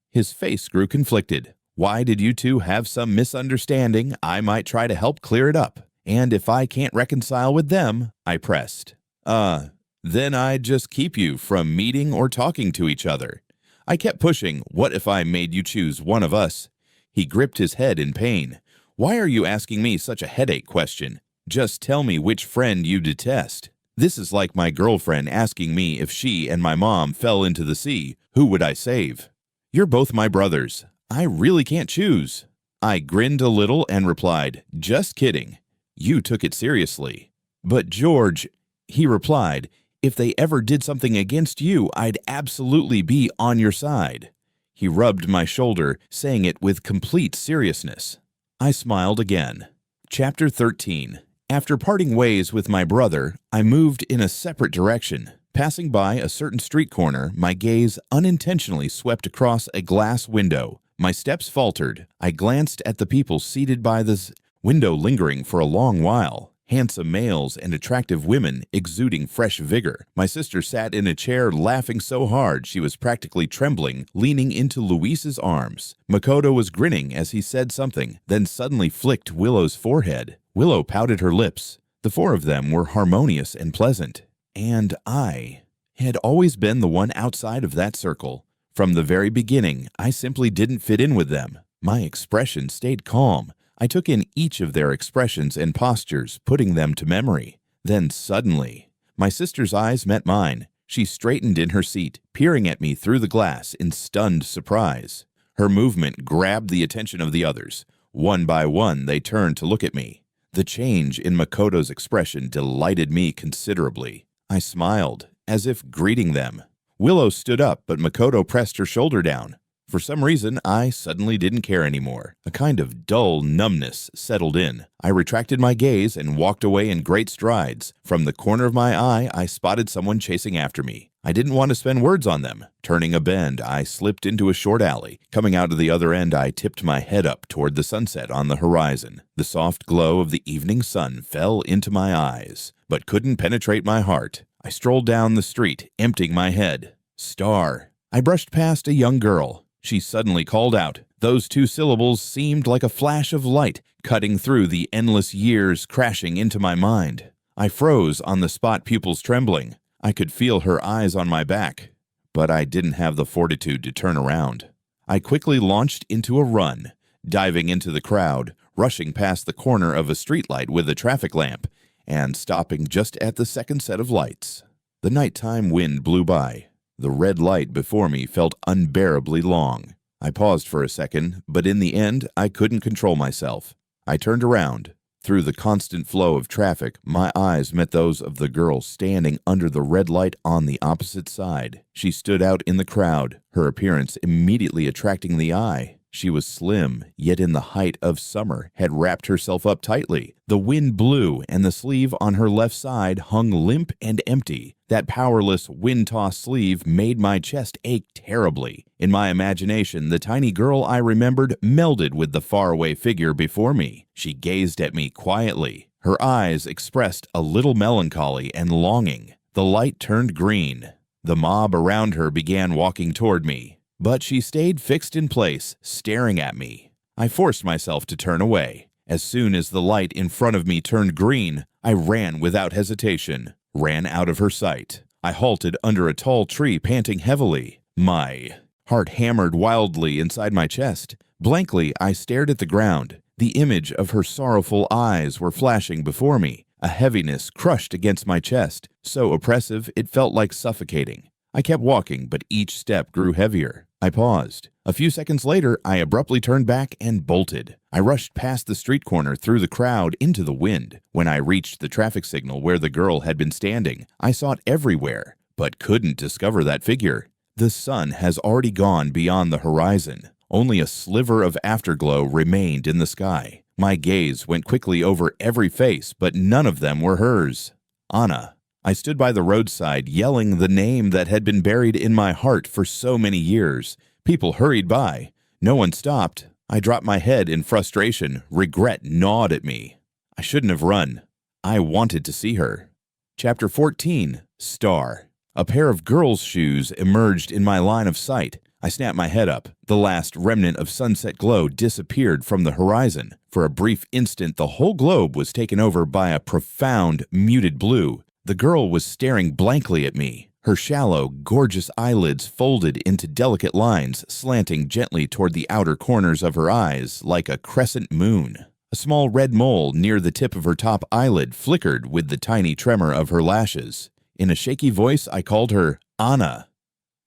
His face grew conflicted. "Why did you two have some misunderstanding? I might try to help clear it up. And if I can't reconcile with them," I pressed. Then I'd just keep you from meeting or talking to each other." I kept pushing, "What if I made you choose one of us?" He gripped his head in pain. "Why are you asking me such a headache question? Just tell me which friend you detest. This is like my girlfriend asking me if she and my mom fell into the sea, who would I save? You're both my brothers. I really can't choose." I grinned a little and replied, "Just kidding. You took it seriously." "But George," he replied, "if they ever did something against you, I'd absolutely be on your side." He rubbed my shoulder, saying it with complete seriousness. I smiled again. Chapter 13. After parting ways with my brother, I moved in a separate direction. Passing by a certain street corner, my gaze unintentionally swept across a glass window. My steps faltered. I glanced at the people seated by the window, lingering for a long while. Handsome males and attractive women exuding fresh vigor. My sister sat in a chair laughing so hard she was practically trembling, leaning into Luis's arms. Makoto was grinning as he said something, then suddenly flicked Willow's forehead. Willow pouted her lips. The four of them were harmonious and pleasant. And I had always been the one outside of that circle. From the very beginning, I simply didn't fit in with them. My expression stayed calm. I took in each of their expressions and postures, putting them to memory. Then suddenly, my sister's eyes met mine. She straightened in her seat, peering at me through the glass in stunned surprise. Her movement grabbed the attention of the others. One by one, they turned to look at me. The change in Makoto's expression delighted me considerably. I smiled, as if greeting them. Willow stood up, but Makoto pressed her shoulder down. For some reason, I suddenly didn't care anymore. A kind of dull numbness settled in. I retracted my gaze and walked away in great strides. From the corner of my eye, I spotted someone chasing after me. I didn't want to spend words on them. Turning a bend, I slipped into a short alley. Coming out of the other end, I tipped my head up toward the sunset on the horizon. The soft glow of the evening sun fell into my eyes, but couldn't penetrate my heart. I strolled down the street, emptying my head. Star. I brushed past a young girl. She suddenly called out. Those two syllables seemed like a flash of light, cutting through the endless years, crashing into my mind. I froze on the spot, pupils trembling. I could feel her eyes on my back, but I didn't have the fortitude to turn around. I quickly launched into a run, diving into the crowd, rushing past the corner of a streetlight with a traffic lamp, and stopping just at the second set of lights. The nighttime wind blew by. The red light before me felt unbearably long. I paused for a second, but in the end, I couldn't control myself. I turned around. Through the constant flow of traffic, my eyes met those of the girl standing under the red light on the opposite side. She stood out in the crowd, her appearance immediately attracting the eye. She was slim, yet in the height of summer had wrapped herself up tightly. The wind blew, and the sleeve on her left side hung limp and empty. That powerless, wind-tossed sleeve made my chest ache terribly. In my imagination, the tiny girl I remembered melded with the faraway figure before me. She gazed at me quietly. Her eyes expressed a little melancholy and longing. The light turned green. The mob around her began walking toward me, but she stayed fixed in place, staring at me. I forced myself to turn away. As soon as the light in front of me turned green, I ran without hesitation, ran out of her sight. I halted under a tall tree, panting heavily. My heart hammered wildly inside my chest. Blankly, I stared at the ground. The image of her sorrowful eyes were flashing before me. A heaviness crushed against my chest, so oppressive it felt like suffocating. I kept walking, but each step grew heavier. I paused. A few seconds later, I abruptly turned back and bolted. I rushed past the street corner, through the crowd, into the wind. When I reached the traffic signal where the girl had been standing, I sought everywhere, but couldn't discover that figure. The sun has already gone beyond the horizon. Only a sliver of afterglow remained in the sky. My gaze went quickly over every face, but none of them were hers. Anna. I stood by the roadside, yelling the name that had been buried in my heart for so many years. People hurried by. No one stopped. I dropped my head in frustration. Regret gnawed at me. I shouldn't have run. I wanted to see her. Chapter 14. Star. A pair of girls' shoes emerged in my line of sight. I snapped my head up. The last remnant of sunset glow disappeared from the horizon. For a brief instant, the whole globe was taken over by a profound, muted blue. The girl was staring blankly at me. Her shallow, gorgeous eyelids folded into delicate lines, slanting gently toward the outer corners of her eyes like a crescent moon. A small red mole near the tip of her top eyelid flickered with the tiny tremor of her lashes. In a shaky voice, I called her Anna.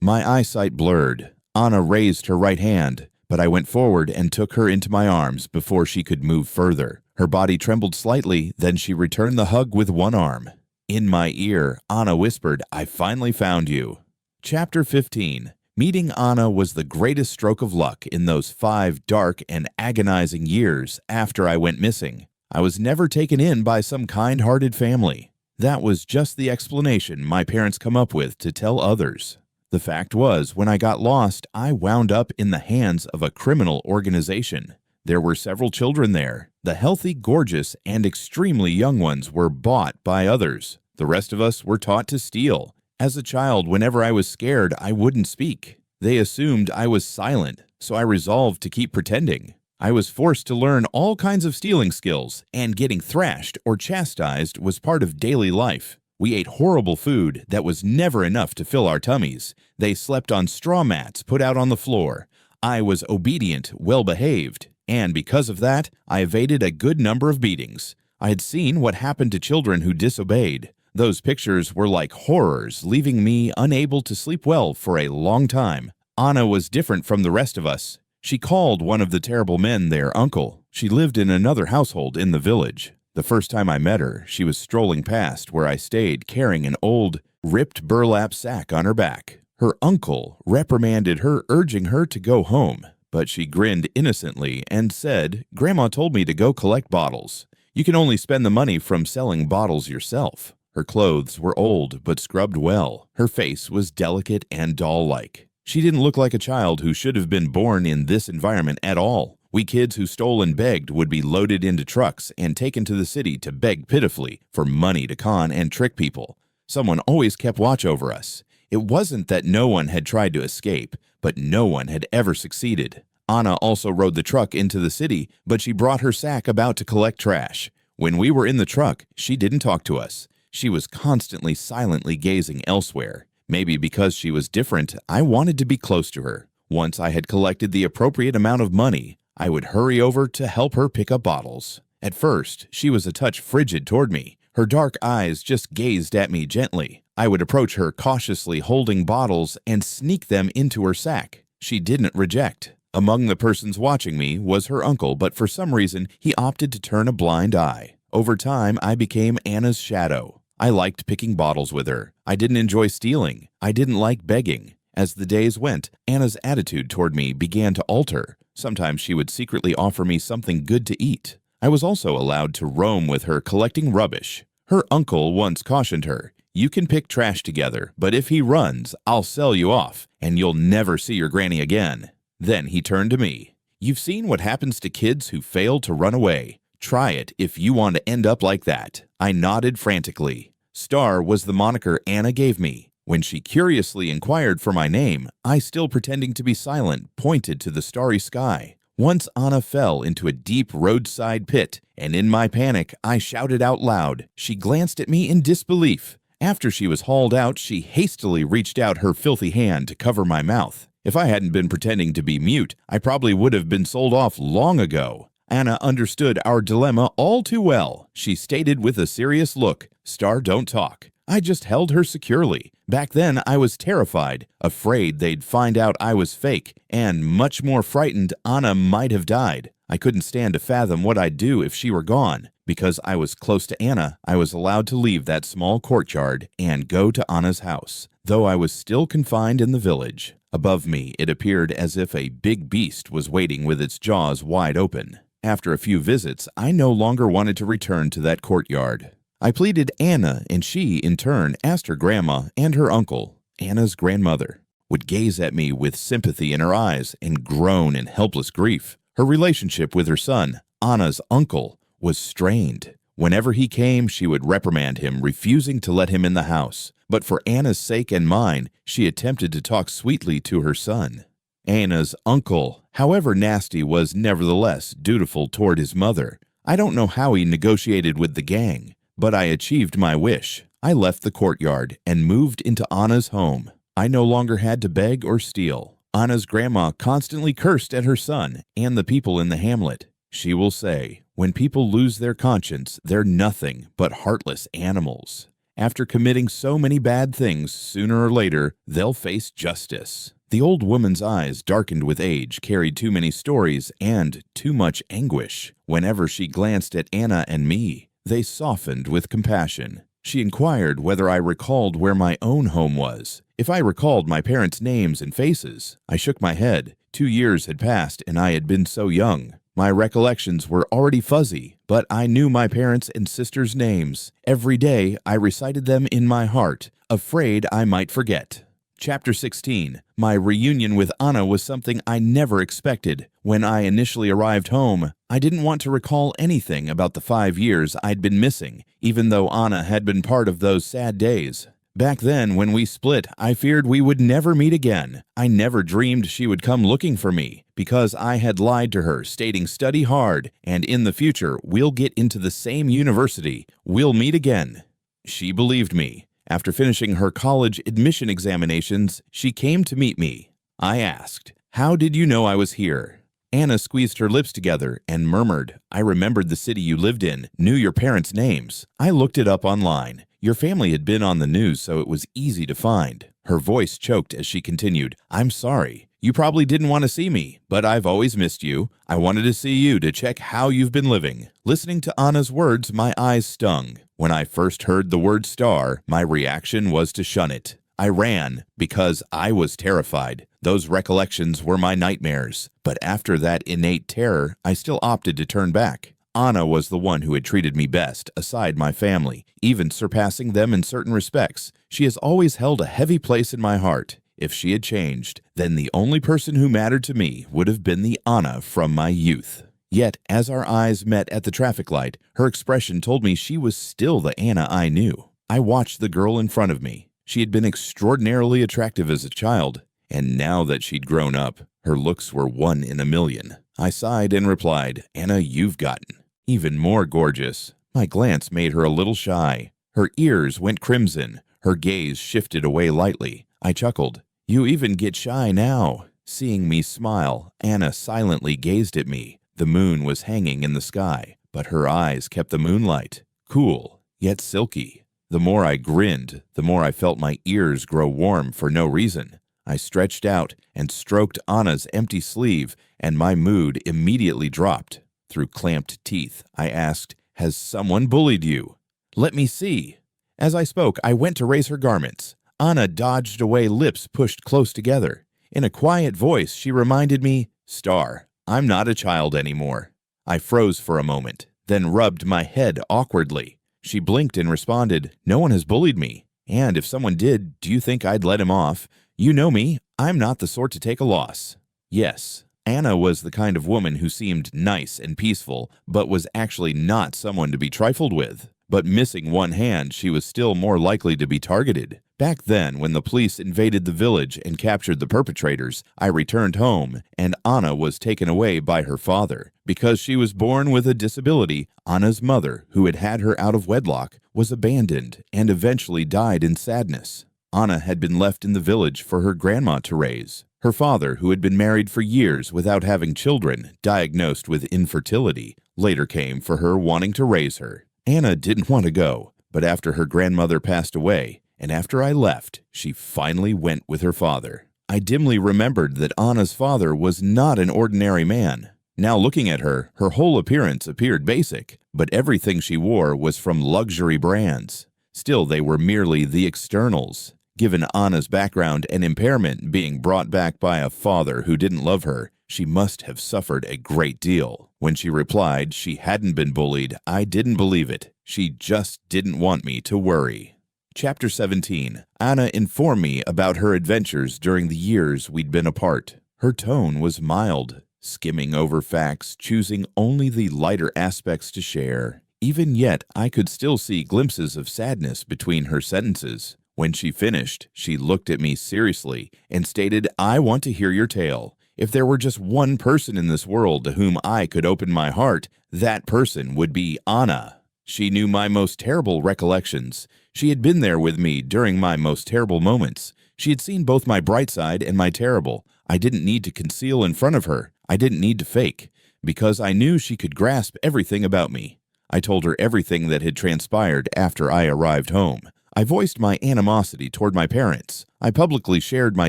My eyesight blurred. Anna raised her right hand, but I went forward and took her into my arms before she could move further. Her body trembled slightly, then she returned the hug with one arm. In my ear, Anna whispered, "I finally found you." Chapter 15. Meeting Anna was the greatest stroke of luck in those 5 dark and agonizing years after I went missing. I was never taken in by some kind-hearted family. That was just the explanation my parents come up with to tell others. The fact was, when I got lost, I wound up in the hands of a criminal organization. There were several children there. The healthy, gorgeous, and extremely young ones were bought by others. The rest of us were taught to steal. As a child, whenever I was scared, I wouldn't speak. They assumed I was silent, so I resolved to keep pretending. I was forced to learn all kinds of stealing skills, and getting thrashed or chastised was part of daily life. We ate horrible food that was never enough to fill our tummies. They slept on straw mats put out on the floor. I was obedient, well-behaved, and because of that, I evaded a good number of beatings. I had seen what happened to children who disobeyed. Those pictures were like horrors, leaving me unable to sleep well for a long time. Anna was different from the rest of us. She called one of the terrible men their uncle. She lived in another household in the village. The first time I met her, she was strolling past where I stayed carrying an old, ripped burlap sack on her back. Her uncle reprimanded her, urging her to go home, but she grinned innocently and said, "Grandma told me to go collect bottles. You can only spend the money from selling bottles yourself." Her clothes were old but scrubbed well. Her face was delicate and doll-like. She didn't look like a child who should have been born in this environment at all. We kids who stole and begged would be loaded into trucks and taken to the city to beg pitifully for money to con and trick people. Someone always kept watch over us. It wasn't that no one had tried to escape, but no one had ever succeeded. Anna also rode the truck into the city, but she brought her sack about to collect trash. When we were in the truck, she didn't talk to us. She was constantly silently gazing elsewhere. Maybe because she was different, I wanted to be close to her. Once I had collected the appropriate amount of money, I would hurry over to help her pick up bottles. At first, she was a touch frigid toward me. Her dark eyes just gazed at me gently. I would approach her cautiously holding bottles and sneak them into her sack. She didn't reject. Among the persons watching me was her uncle, but for some reason, he opted to turn a blind eye. Over time, I became Anna's shadow. I liked picking bottles with her. I didn't enjoy stealing. I didn't like begging. As the days went, Anna's attitude toward me began to alter. Sometimes she would secretly offer me something good to eat. I was also allowed to roam with her collecting rubbish. Her uncle once cautioned her, "You can pick trash together, but if he runs, I'll sell you off, and you'll never see your granny again." Then he turned to me. "You've seen what happens to kids who fail to run away. Try it if you want to end up like that." I nodded frantically. Star was the moniker Anna gave me. When she curiously inquired for my name, I, still pretending to be silent, pointed to the starry sky. Once Anna fell into a deep roadside pit, and in my panic, I shouted out loud. She glanced at me in disbelief. After she was hauled out, she hastily reached out her filthy hand to cover my mouth. If I hadn't been pretending to be mute, I probably would have been sold off long ago. Anna understood our dilemma all too well. She stated with a serious look, "Star, don't talk." I just held her securely. Back then, I was terrified, afraid they'd find out I was fake, and much more frightened Anna might have died. I couldn't stand to fathom what I'd do if she were gone. Because I was close to Anna, I was allowed to leave that small courtyard and go to Anna's house, though I was still confined in the village. Above me, it appeared as if a big beast was waiting with its jaws wide open. After a few visits, I no longer wanted to return to that courtyard. I pleaded Anna, and she, in turn, asked her grandma and her uncle. Anna's grandmother would gaze at me with sympathy in her eyes and groan in helpless grief. Her relationship with her son, Anna's uncle, was strained. Whenever he came, she would reprimand him, refusing to let him in the house. But for Anna's sake and mine, she attempted to talk sweetly to her son. Anna's uncle, however nasty, was nevertheless dutiful toward his mother. I don't know how he negotiated with the gang, but I achieved my wish. I left the courtyard and moved into Anna's home. I no longer had to beg or steal. Anna's grandma constantly cursed at her son and the people in the hamlet. She will say, "When people lose their conscience, they're nothing but heartless animals. After committing so many bad things, sooner or later, they'll face justice." The old woman's eyes, darkened with age, carried too many stories and too much anguish. Whenever she glanced at Anna and me, they softened with compassion. She inquired whether I recalled where my own home was. If I recalled my parents' names and faces, I shook my head. 2 years had passed and I had been so young. My recollections were already fuzzy, but I knew my parents' and sisters' names. Every day I recited them in my heart, afraid I might forget. Chapter 16. My reunion with Anna was something I never expected. When I initially arrived home, I didn't want to recall anything about the 5 years I'd been missing, even though Anna had been part of those sad days. Back then, when we split, I feared we would never meet again. I never dreamed she would come looking for me, because I had lied to her, stating study hard, and in the future, we'll get into the same university. We'll meet again. She believed me. After finishing her college admission examinations, she came to meet me. I asked, "How did you know I was here?" Anna squeezed her lips together and murmured, "I remembered the city you lived in, knew your parents' names. I looked it up online. Your family had been on the news, so it was easy to find." Her voice choked as she continued, "I'm sorry. You probably didn't want to see me, but I've always missed you. I wanted to see you to check how you've been living." Listening to Anna's words, my eyes stung. When I first heard the word star, my reaction was to shun it. I ran because I was terrified. Those recollections were my nightmares. But after that innate terror, I still opted to turn back. Anna was the one who had treated me best, aside my family, even surpassing them in certain respects. She has always held a heavy place in my heart. If she had changed, then the only person who mattered to me would have been the Anna from my youth. Yet, as our eyes met at the traffic light, her expression told me she was still the Anna I knew. I watched the girl in front of me. She had been extraordinarily attractive as a child, and now that she'd grown up, her looks were 1 in a million. I sighed and replied, "Anna, you've gotten even more gorgeous." My glance made her a little shy. Her ears went crimson. Her gaze shifted away lightly. I chuckled. "You even get shy now." Seeing me smile, Anna silently gazed at me. The moon was hanging in the sky, but her eyes kept the moonlight, cool, yet silky. The more I grinned, the more I felt my ears grow warm for no reason. I stretched out and stroked Anna's empty sleeve, and my mood immediately dropped. Through clamped teeth, I asked, "Has someone bullied you?" "Let me see." As I spoke, I went to raise her garments. Anna dodged away, lips pushed close together. In a quiet voice, she reminded me, "Star, I'm not a child anymore." I froze for a moment, then rubbed my head awkwardly. She blinked and responded, "No one has bullied me. And if someone did, do you think I'd let him off? You know me, I'm not the sort to take a loss." Yes, Anna was the kind of woman who seemed nice and peaceful, but was actually not someone to be trifled with. But missing one hand, she was still more likely to be targeted. Back then, when the police invaded the village and captured the perpetrators, I returned home, and Anna was taken away by her father. Because she was born with a disability, Anna's mother, who had had her out of wedlock, was abandoned and eventually died in sadness. Anna had been left in the village for her grandma to raise. Her father, who had been married for years without having children, diagnosed with infertility, later came for her wanting to raise her. Anna didn't want to go, but after her grandmother passed away, and after I left, she finally went with her father. I dimly remembered that Anna's father was not an ordinary man. Now looking at her, her whole appearance appeared basic, but everything she wore was from luxury brands. Still, they were merely the externals. Given Anna's background and impairment being brought back by a father who didn't love her, she must have suffered a great deal. When she replied she hadn't been bullied, I didn't believe it. She just didn't want me to worry. Chapter 17. Anna informed me about her adventures during the years we'd been apart. Her tone was mild, skimming over facts, choosing only the lighter aspects to share. Even yet, I could still see glimpses of sadness between her sentences. When she finished, she looked at me seriously and stated, "I want to hear your tale. If there were just one person in this world to whom I could open my heart, that person would be Anna." She knew my most terrible recollections. She had been there with me during my most terrible moments. She had seen both my bright side and my terrible. I didn't need to conceal in front of her. I didn't need to fake, because I knew she could grasp everything about me. I told her everything that had transpired after I arrived home. I voiced my animosity toward my parents. I publicly shared my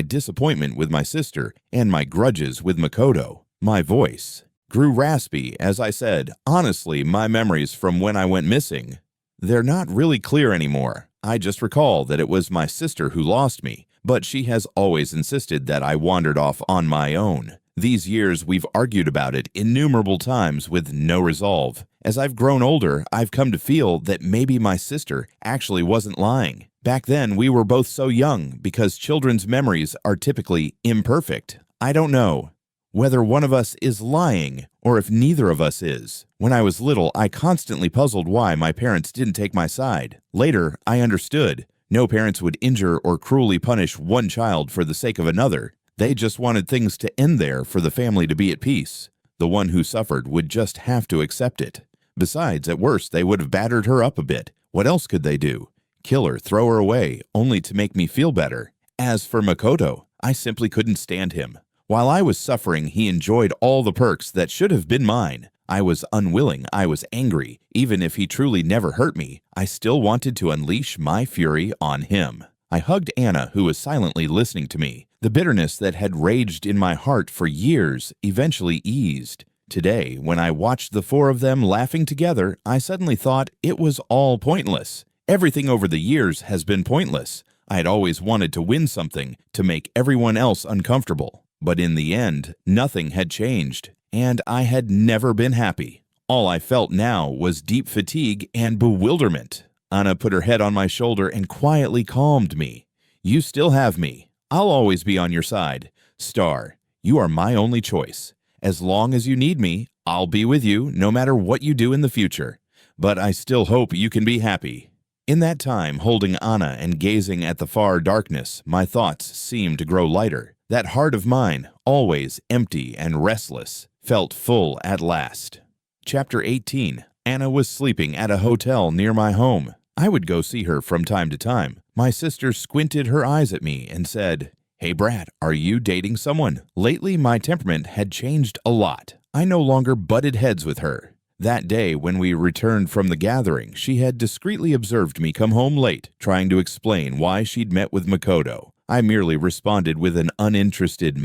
disappointment with my sister and my grudges with Makoto. My voice grew raspy as I said, "Honestly, my memories from when I went missing, they're not really clear anymore. I just recall that it was my sister who lost me, but she has always insisted that I wandered off on my own. These years we've argued about it innumerable times with no resolve. As I've grown older, I've come to feel that maybe my sister actually wasn't lying. Back then, we were both so young because children's memories are typically imperfect. I don't know whether one of us is lying or if neither of us is. When I was little, I constantly puzzled why my parents didn't take my side. Later, I understood. No parents would injure or cruelly punish one child for the sake of another. They just wanted things to end there for the family to be at peace. The one who suffered would just have to accept it. Besides, at worst, they would have battered her up a bit. What else could they do? Kill her, throw her away, only to make me feel better. As for Makoto, I simply couldn't stand him. While I was suffering, he enjoyed all the perks that should have been mine. I was unwilling, I was angry. Even if he truly never hurt me, I still wanted to unleash my fury on him. I hugged Anna, who was silently listening to me. The bitterness that had raged in my heart for years eventually eased. Today, when I watched the four of them laughing together, I suddenly thought it was all pointless. Everything over the years has been pointless. I had always wanted to win something, to make everyone else uncomfortable. But in the end, nothing had changed, and I had never been happy. All I felt now was deep fatigue and bewilderment. Anna put her head on my shoulder and quietly calmed me. You still have me. I'll always be on your side. Star, you are my only choice. As long as you need me, I'll be with you no matter what you do in the future. But I still hope you can be happy. In that time, holding Anna and gazing at the far darkness, my thoughts seemed to grow lighter. That heart of mine, always empty and restless, felt full at last. Chapter 18. Anna was sleeping at a hotel near my home. I would go see her from time to time. My sister squinted her eyes at me and said, "Hey Brad, are you dating someone?" Lately, my temperament had changed a lot. I no longer butted heads with her. That day, when we returned from the gathering, she had discreetly observed me come home late, trying to explain why she'd met with Makoto. I merely responded with an uninterested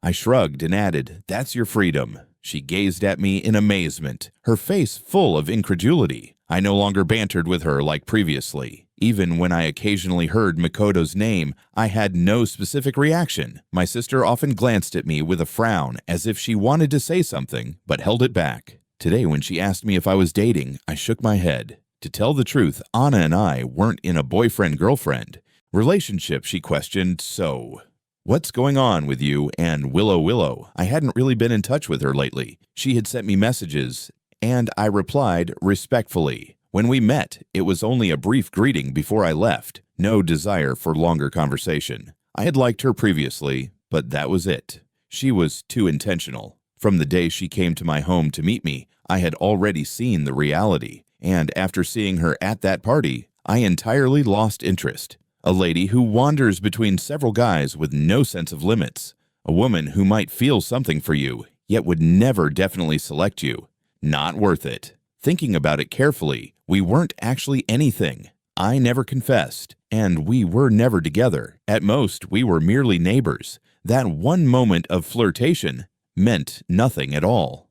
I shrugged and added, "That's your freedom." She gazed at me in amazement, her face full of incredulity. I no longer bantered with her like previously. Even when I occasionally heard Makoto's name, I had no specific reaction. My sister often glanced at me with a frown, as if she wanted to say something, but held it back. Today, when she asked me if I was dating, I shook my head. To tell the truth, Anna and I weren't in a boyfriend-girlfriend relationship, she questioned, so what's going on with you and Willow? I hadn't really been in touch with her lately. She had sent me messages, and I replied respectfully. When we met, it was only a brief greeting before I left. No desire for longer conversation. I had liked her previously, but that was it. She was too intentional. From the day she came to my home to meet me, I had already seen the reality, and after seeing her at that party, I entirely lost interest. A lady who wanders between several guys with no sense of limits. A woman who might feel something for you, yet would never definitely select you. Not worth it. Thinking about it carefully, we weren't actually anything. I never confessed, and we were never together. At most, we were merely neighbors. That one moment of flirtation meant nothing at all.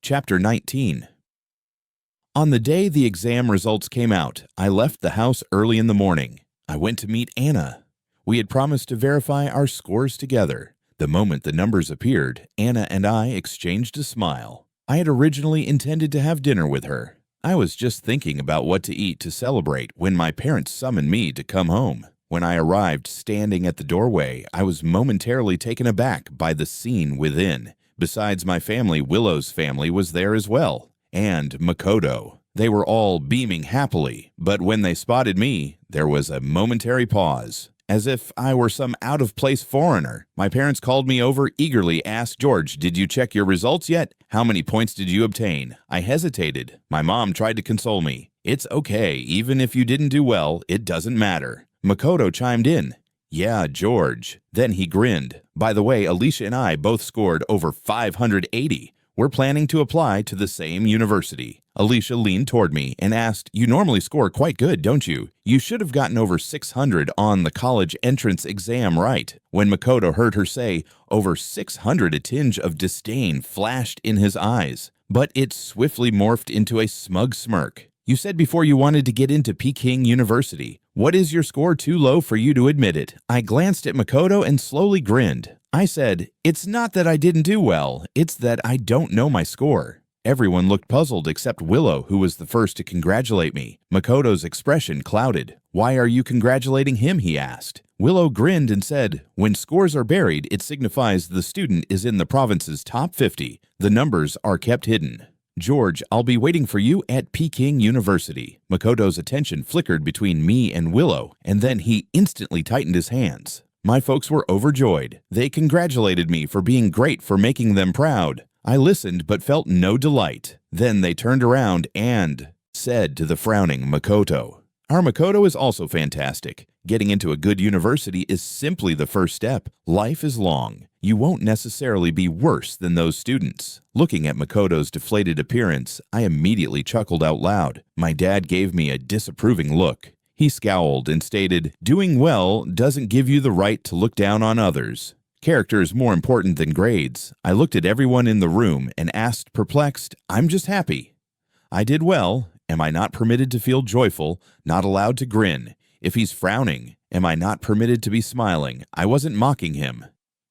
Chapter 19. On the day the exam results came out, I left the house early in the morning. I went to meet Anna. We had promised to verify our scores together. The moment the numbers appeared, Anna and I exchanged a smile. I had originally intended to have dinner with her. I was just thinking about what to eat to celebrate when my parents summoned me to come home. When I arrived standing at the doorway, I was momentarily taken aback by the scene within. Besides my family, Willow's family was there as well. And Makoto. They were all beaming happily, but when they spotted me, there was a momentary pause. As if I were some out-of-place foreigner, my parents called me over, eagerly asked, "George, did you check your results yet? How many points did you obtain?" I hesitated. My mom tried to console me. "It's okay, even if you didn't do well, it doesn't matter." Makoto chimed in. "Yeah, George." Then he grinned. "By the way, Alicia and I both scored over 580. We're planning to apply to the same university." Alicia leaned toward me and asked, "You normally score quite good, don't you? You should have gotten over 600 on the college entrance exam, right?" When Makoto heard her say over 600, a tinge of disdain flashed in his eyes, but it swiftly morphed into a smug smirk. "You said before you wanted to get into Peking University. What is your score too low for you to admit it?" I glanced at Makoto and slowly grinned. I said, "It's not that I didn't do well, it's that I don't know my score." Everyone looked puzzled except Willow, who was the first to congratulate me. Makoto's expression clouded. "Why are you congratulating him?" he asked. Willow grinned and said, "When scores are buried, it signifies the student is in the province's top 50. The numbers are kept hidden." "George, I'll be waiting for you at Peking University." Makoto's attention flickered between me and Willow, and then he instantly tightened his hands. My folks were overjoyed. They congratulated me for being great for making them proud. I listened but felt no delight. Then they turned around and said to the frowning Makoto, "Our Makoto is also fantastic. Getting into a good university is simply the first step. Life is long. You won't necessarily be worse than those students." Looking at Makoto's deflated appearance, I immediately chuckled out loud. My dad gave me a disapproving look. He scowled and stated, "Doing well doesn't give you the right to look down on others. Character is more important than grades." I looked at everyone in the room and asked, perplexed, "I'm just happy. I did well. Am I not permitted to feel joyful, not allowed to grin? If he's frowning, am I not permitted to be smiling? I wasn't mocking him.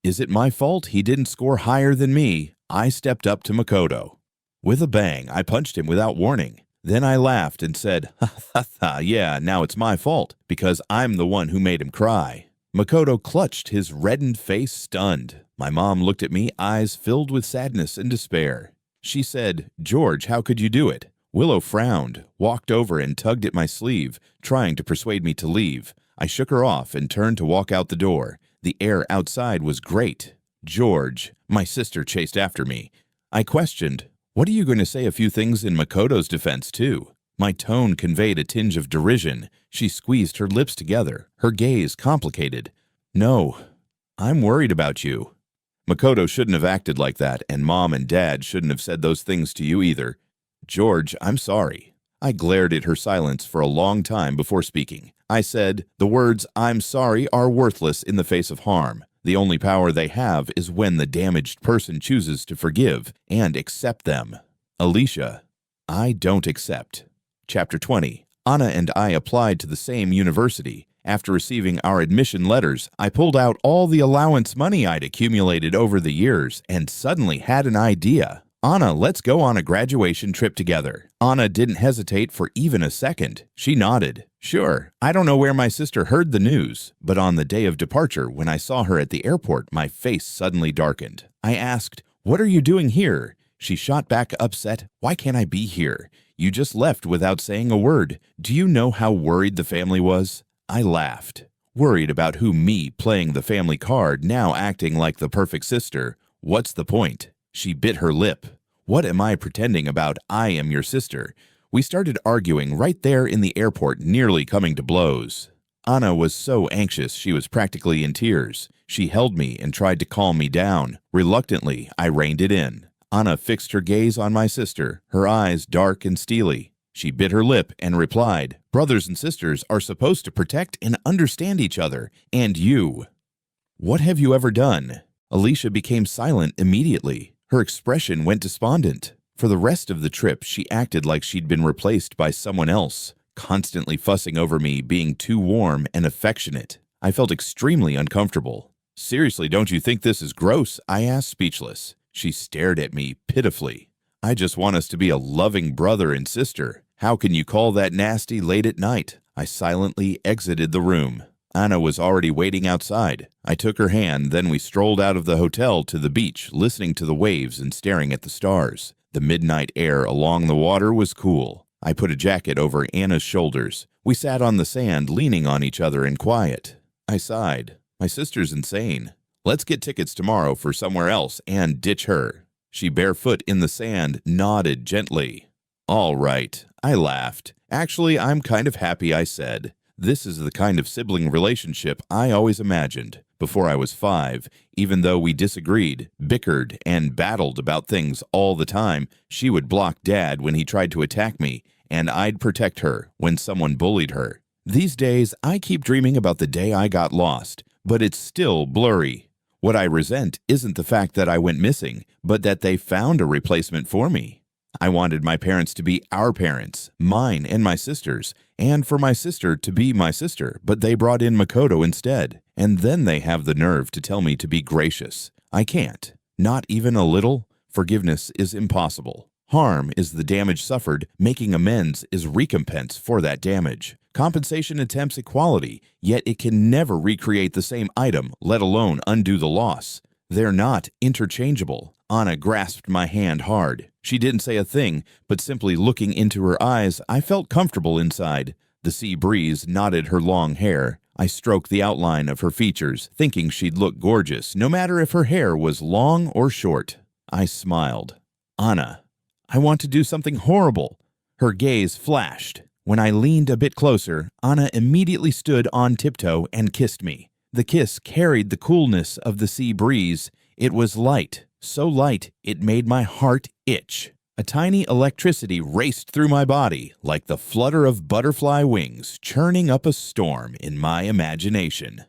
Is it my fault he didn't score higher than me?" I stepped up to Makoto. With a bang, I punched him without warning. Then I laughed and said, "Ha ha ha, yeah, now it's my fault, because I'm the one who made him cry." Makoto clutched his reddened face, stunned. My mom looked at me, eyes filled with sadness and despair. She said, "George, how could you do it?" Willow frowned, walked over and tugged at my sleeve, trying to persuade me to leave. I shook her off and turned to walk out the door. The air outside was great. "George," my sister chased after me. I questioned, "What are you going to say a few things in Makoto's defense, too?" My tone conveyed a tinge of derision. She squeezed her lips together, her gaze complicated. "No, I'm worried about you." "Makoto shouldn't have acted like that, and Mom and Dad shouldn't have said those things to you either." "George, I'm sorry." I glared at her silence for a long time before speaking. I said, "The words 'I'm sorry' are worthless in the face of harm. The only power they have is when the damaged person chooses to forgive and accept them." Alicia, I don't accept. Chapter 20. Anna and I applied to the same university. After receiving our admission letters, I pulled out all the allowance money I'd accumulated over the years and suddenly had an idea. "Anna, let's go on a graduation trip together." Anna didn't hesitate for even a second. She nodded. "Sure." I don't know where my sister heard the news, but on the day of departure, when I saw her at the airport, my face suddenly darkened. I asked, "What are you doing here?" She shot back upset, "Why can't I be here? You just left without saying a word. Do you know how worried the family was?" I laughed. Worried about who, me playing the family card, now acting like the perfect sister? What's the point? She bit her lip. "What am I pretending about? I am your sister." We started arguing right there in the airport, nearly coming to blows. Anna was so anxious she was practically in tears. She held me and tried to calm me down. Reluctantly, I reined it in. Anna fixed her gaze on my sister, her eyes dark and steely. She bit her lip and replied, "Brothers and sisters are supposed to protect and understand each other, and you. What have you ever done?" Alicia became silent immediately. Her expression went despondent. For the rest of the trip, she acted like she'd been replaced by someone else, constantly fussing over me being too warm and affectionate. I felt extremely uncomfortable. "Seriously, don't you think this is gross?" I asked, speechless. She stared at me pitifully. "I just want us to be a loving brother and sister. How can you call that nasty late at night?" I silently exited the room. Anna was already waiting outside. I took her hand, then we strolled out of the hotel to the beach, listening to the waves and staring at the stars. The midnight air along the water was cool. I put a jacket over Anna's shoulders. We sat on the sand, leaning on each other in quiet. I sighed. My sister's insane. Let's get tickets tomorrow for somewhere else and ditch her. She, barefoot in the sand, nodded gently. All right, I laughed. Actually, I'm kind of happy I said. This is the kind of sibling relationship I always imagined. Before I was 5, even though we disagreed, bickered, and battled about things all the time, she would block Dad when he tried to attack me, and I'd protect her when someone bullied her. These days, I keep dreaming about the day I got lost, but it's still blurry. What I resent isn't the fact that I went missing, but that they found a replacement for me. I wanted my parents to be our parents, mine and my sister's, and for my sister to be my sister, but they brought in Makoto instead. And then they have the nerve to tell me to be gracious. I can't. Not even a little. Forgiveness is impossible. Harm is the damage suffered. Making amends is recompense for that damage. Compensation attempts equality, yet it can never recreate the same item, let alone undo the loss. They're not interchangeable. Anna grasped my hand hard. She didn't say a thing, but simply looking into her eyes, I felt comfortable inside. The sea breeze knotted her long hair. I stroked the outline of her features, thinking she'd look gorgeous, no matter if her hair was long or short. I smiled. Anna, I want to do something horrible. Her gaze flashed. When I leaned a bit closer, Anna immediately stood on tiptoe and kissed me. The kiss carried the coolness of the sea breeze. It was light, so light it made my heart itch. A tiny electricity raced through my body like the flutter of butterfly wings churning up a storm in my imagination.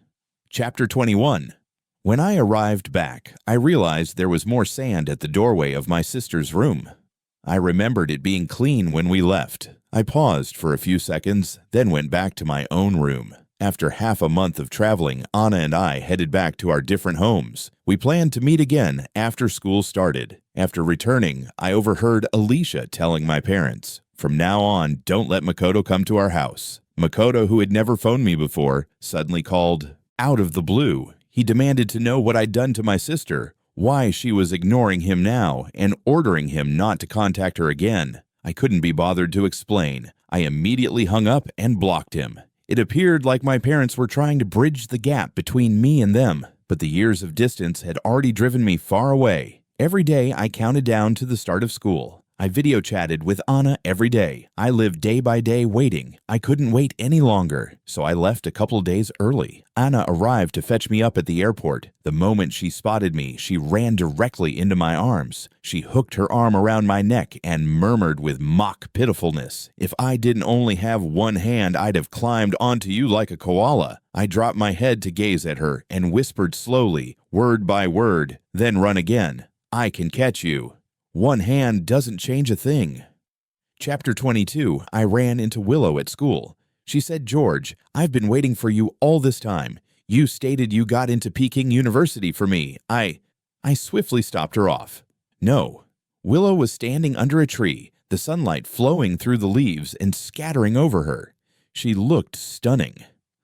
Chapter 21. When I arrived back, I realized there was more sand at the doorway of my sister's room. I remembered it being clean when we left. I paused for a few seconds, then went back to my own room. After half a month of traveling, Anna and I headed back to our different homes. We planned to meet again after school started. After returning, I overheard Alicia telling my parents, "From now on, don't let Makoto come to our house." Makoto, who had never phoned me before, suddenly called. Out of the blue, he demanded to know what I'd done to my sister, why she was ignoring him now, and ordering him not to contact her again. I couldn't be bothered to explain. I immediately hung up and blocked him. It appeared like my parents were trying to bridge the gap between me and them, but the years of distance had already driven me far away. Every day I counted down to the start of school. I video chatted with Anna every day. I lived day by day waiting. I couldn't wait any longer, so I left a couple days early. Anna arrived to fetch me up at the airport. The moment she spotted me, she ran directly into my arms. She hooked her arm around my neck and murmured with mock pitifulness, "If I didn't only have one hand, I'd have climbed onto you like a koala." I dropped my head to gaze at her and whispered slowly, word by word, then run again. "I can catch you." One hand doesn't change a thing. Chapter 22. I ran into Willow at school. She said, "George, I've been waiting for you all this time. You stated you got into Peking University for me. I swiftly stopped her off. No. Willow was standing under a tree, the sunlight flowing through the leaves and scattering over her. She looked stunning.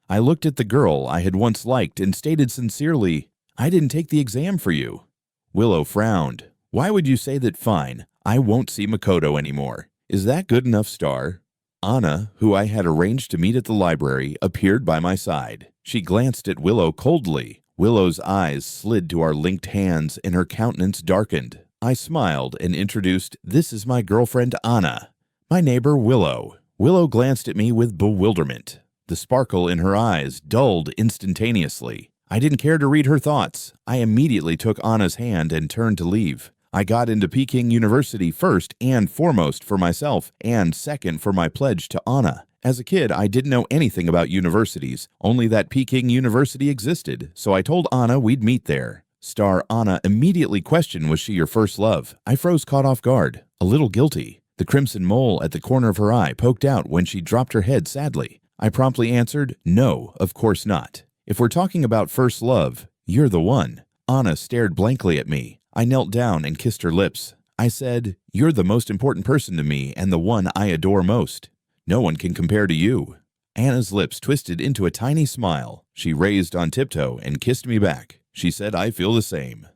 I looked at the girl I had once liked and stated sincerely, "I didn't take the exam for you." Willow frowned. "Why would you say that? Fine, I won't see Makoto anymore. Is that good enough, Star?" Anna, who I had arranged to meet at the library, appeared by my side. She glanced at Willow coldly. Willow's eyes slid to our linked hands and her countenance darkened. I smiled and introduced, "This is my girlfriend Anna, my neighbor Willow." Willow glanced at me with bewilderment. The sparkle in her eyes dulled instantaneously. I didn't care to read her thoughts. I immediately took Anna's hand and turned to leave. I got into Peking University first and foremost for myself, and second for my pledge to Anna. As a kid, I didn't know anything about universities, only that Peking University existed, so I told Anna we'd meet there. Star Anna immediately questioned, "Was she your first love?" I froze, caught off guard, a little guilty. The crimson mole at the corner of her eye poked out when she dropped her head sadly. I promptly answered, "No, of course not. If we're talking about first love, you're the one." Anna stared blankly at me. I knelt down and kissed her lips. I said, "You're the most important person to me and the one I adore most. No one can compare to you." Anna's lips twisted into a tiny smile. She raised on tiptoe and kissed me back. She said, "I feel the same."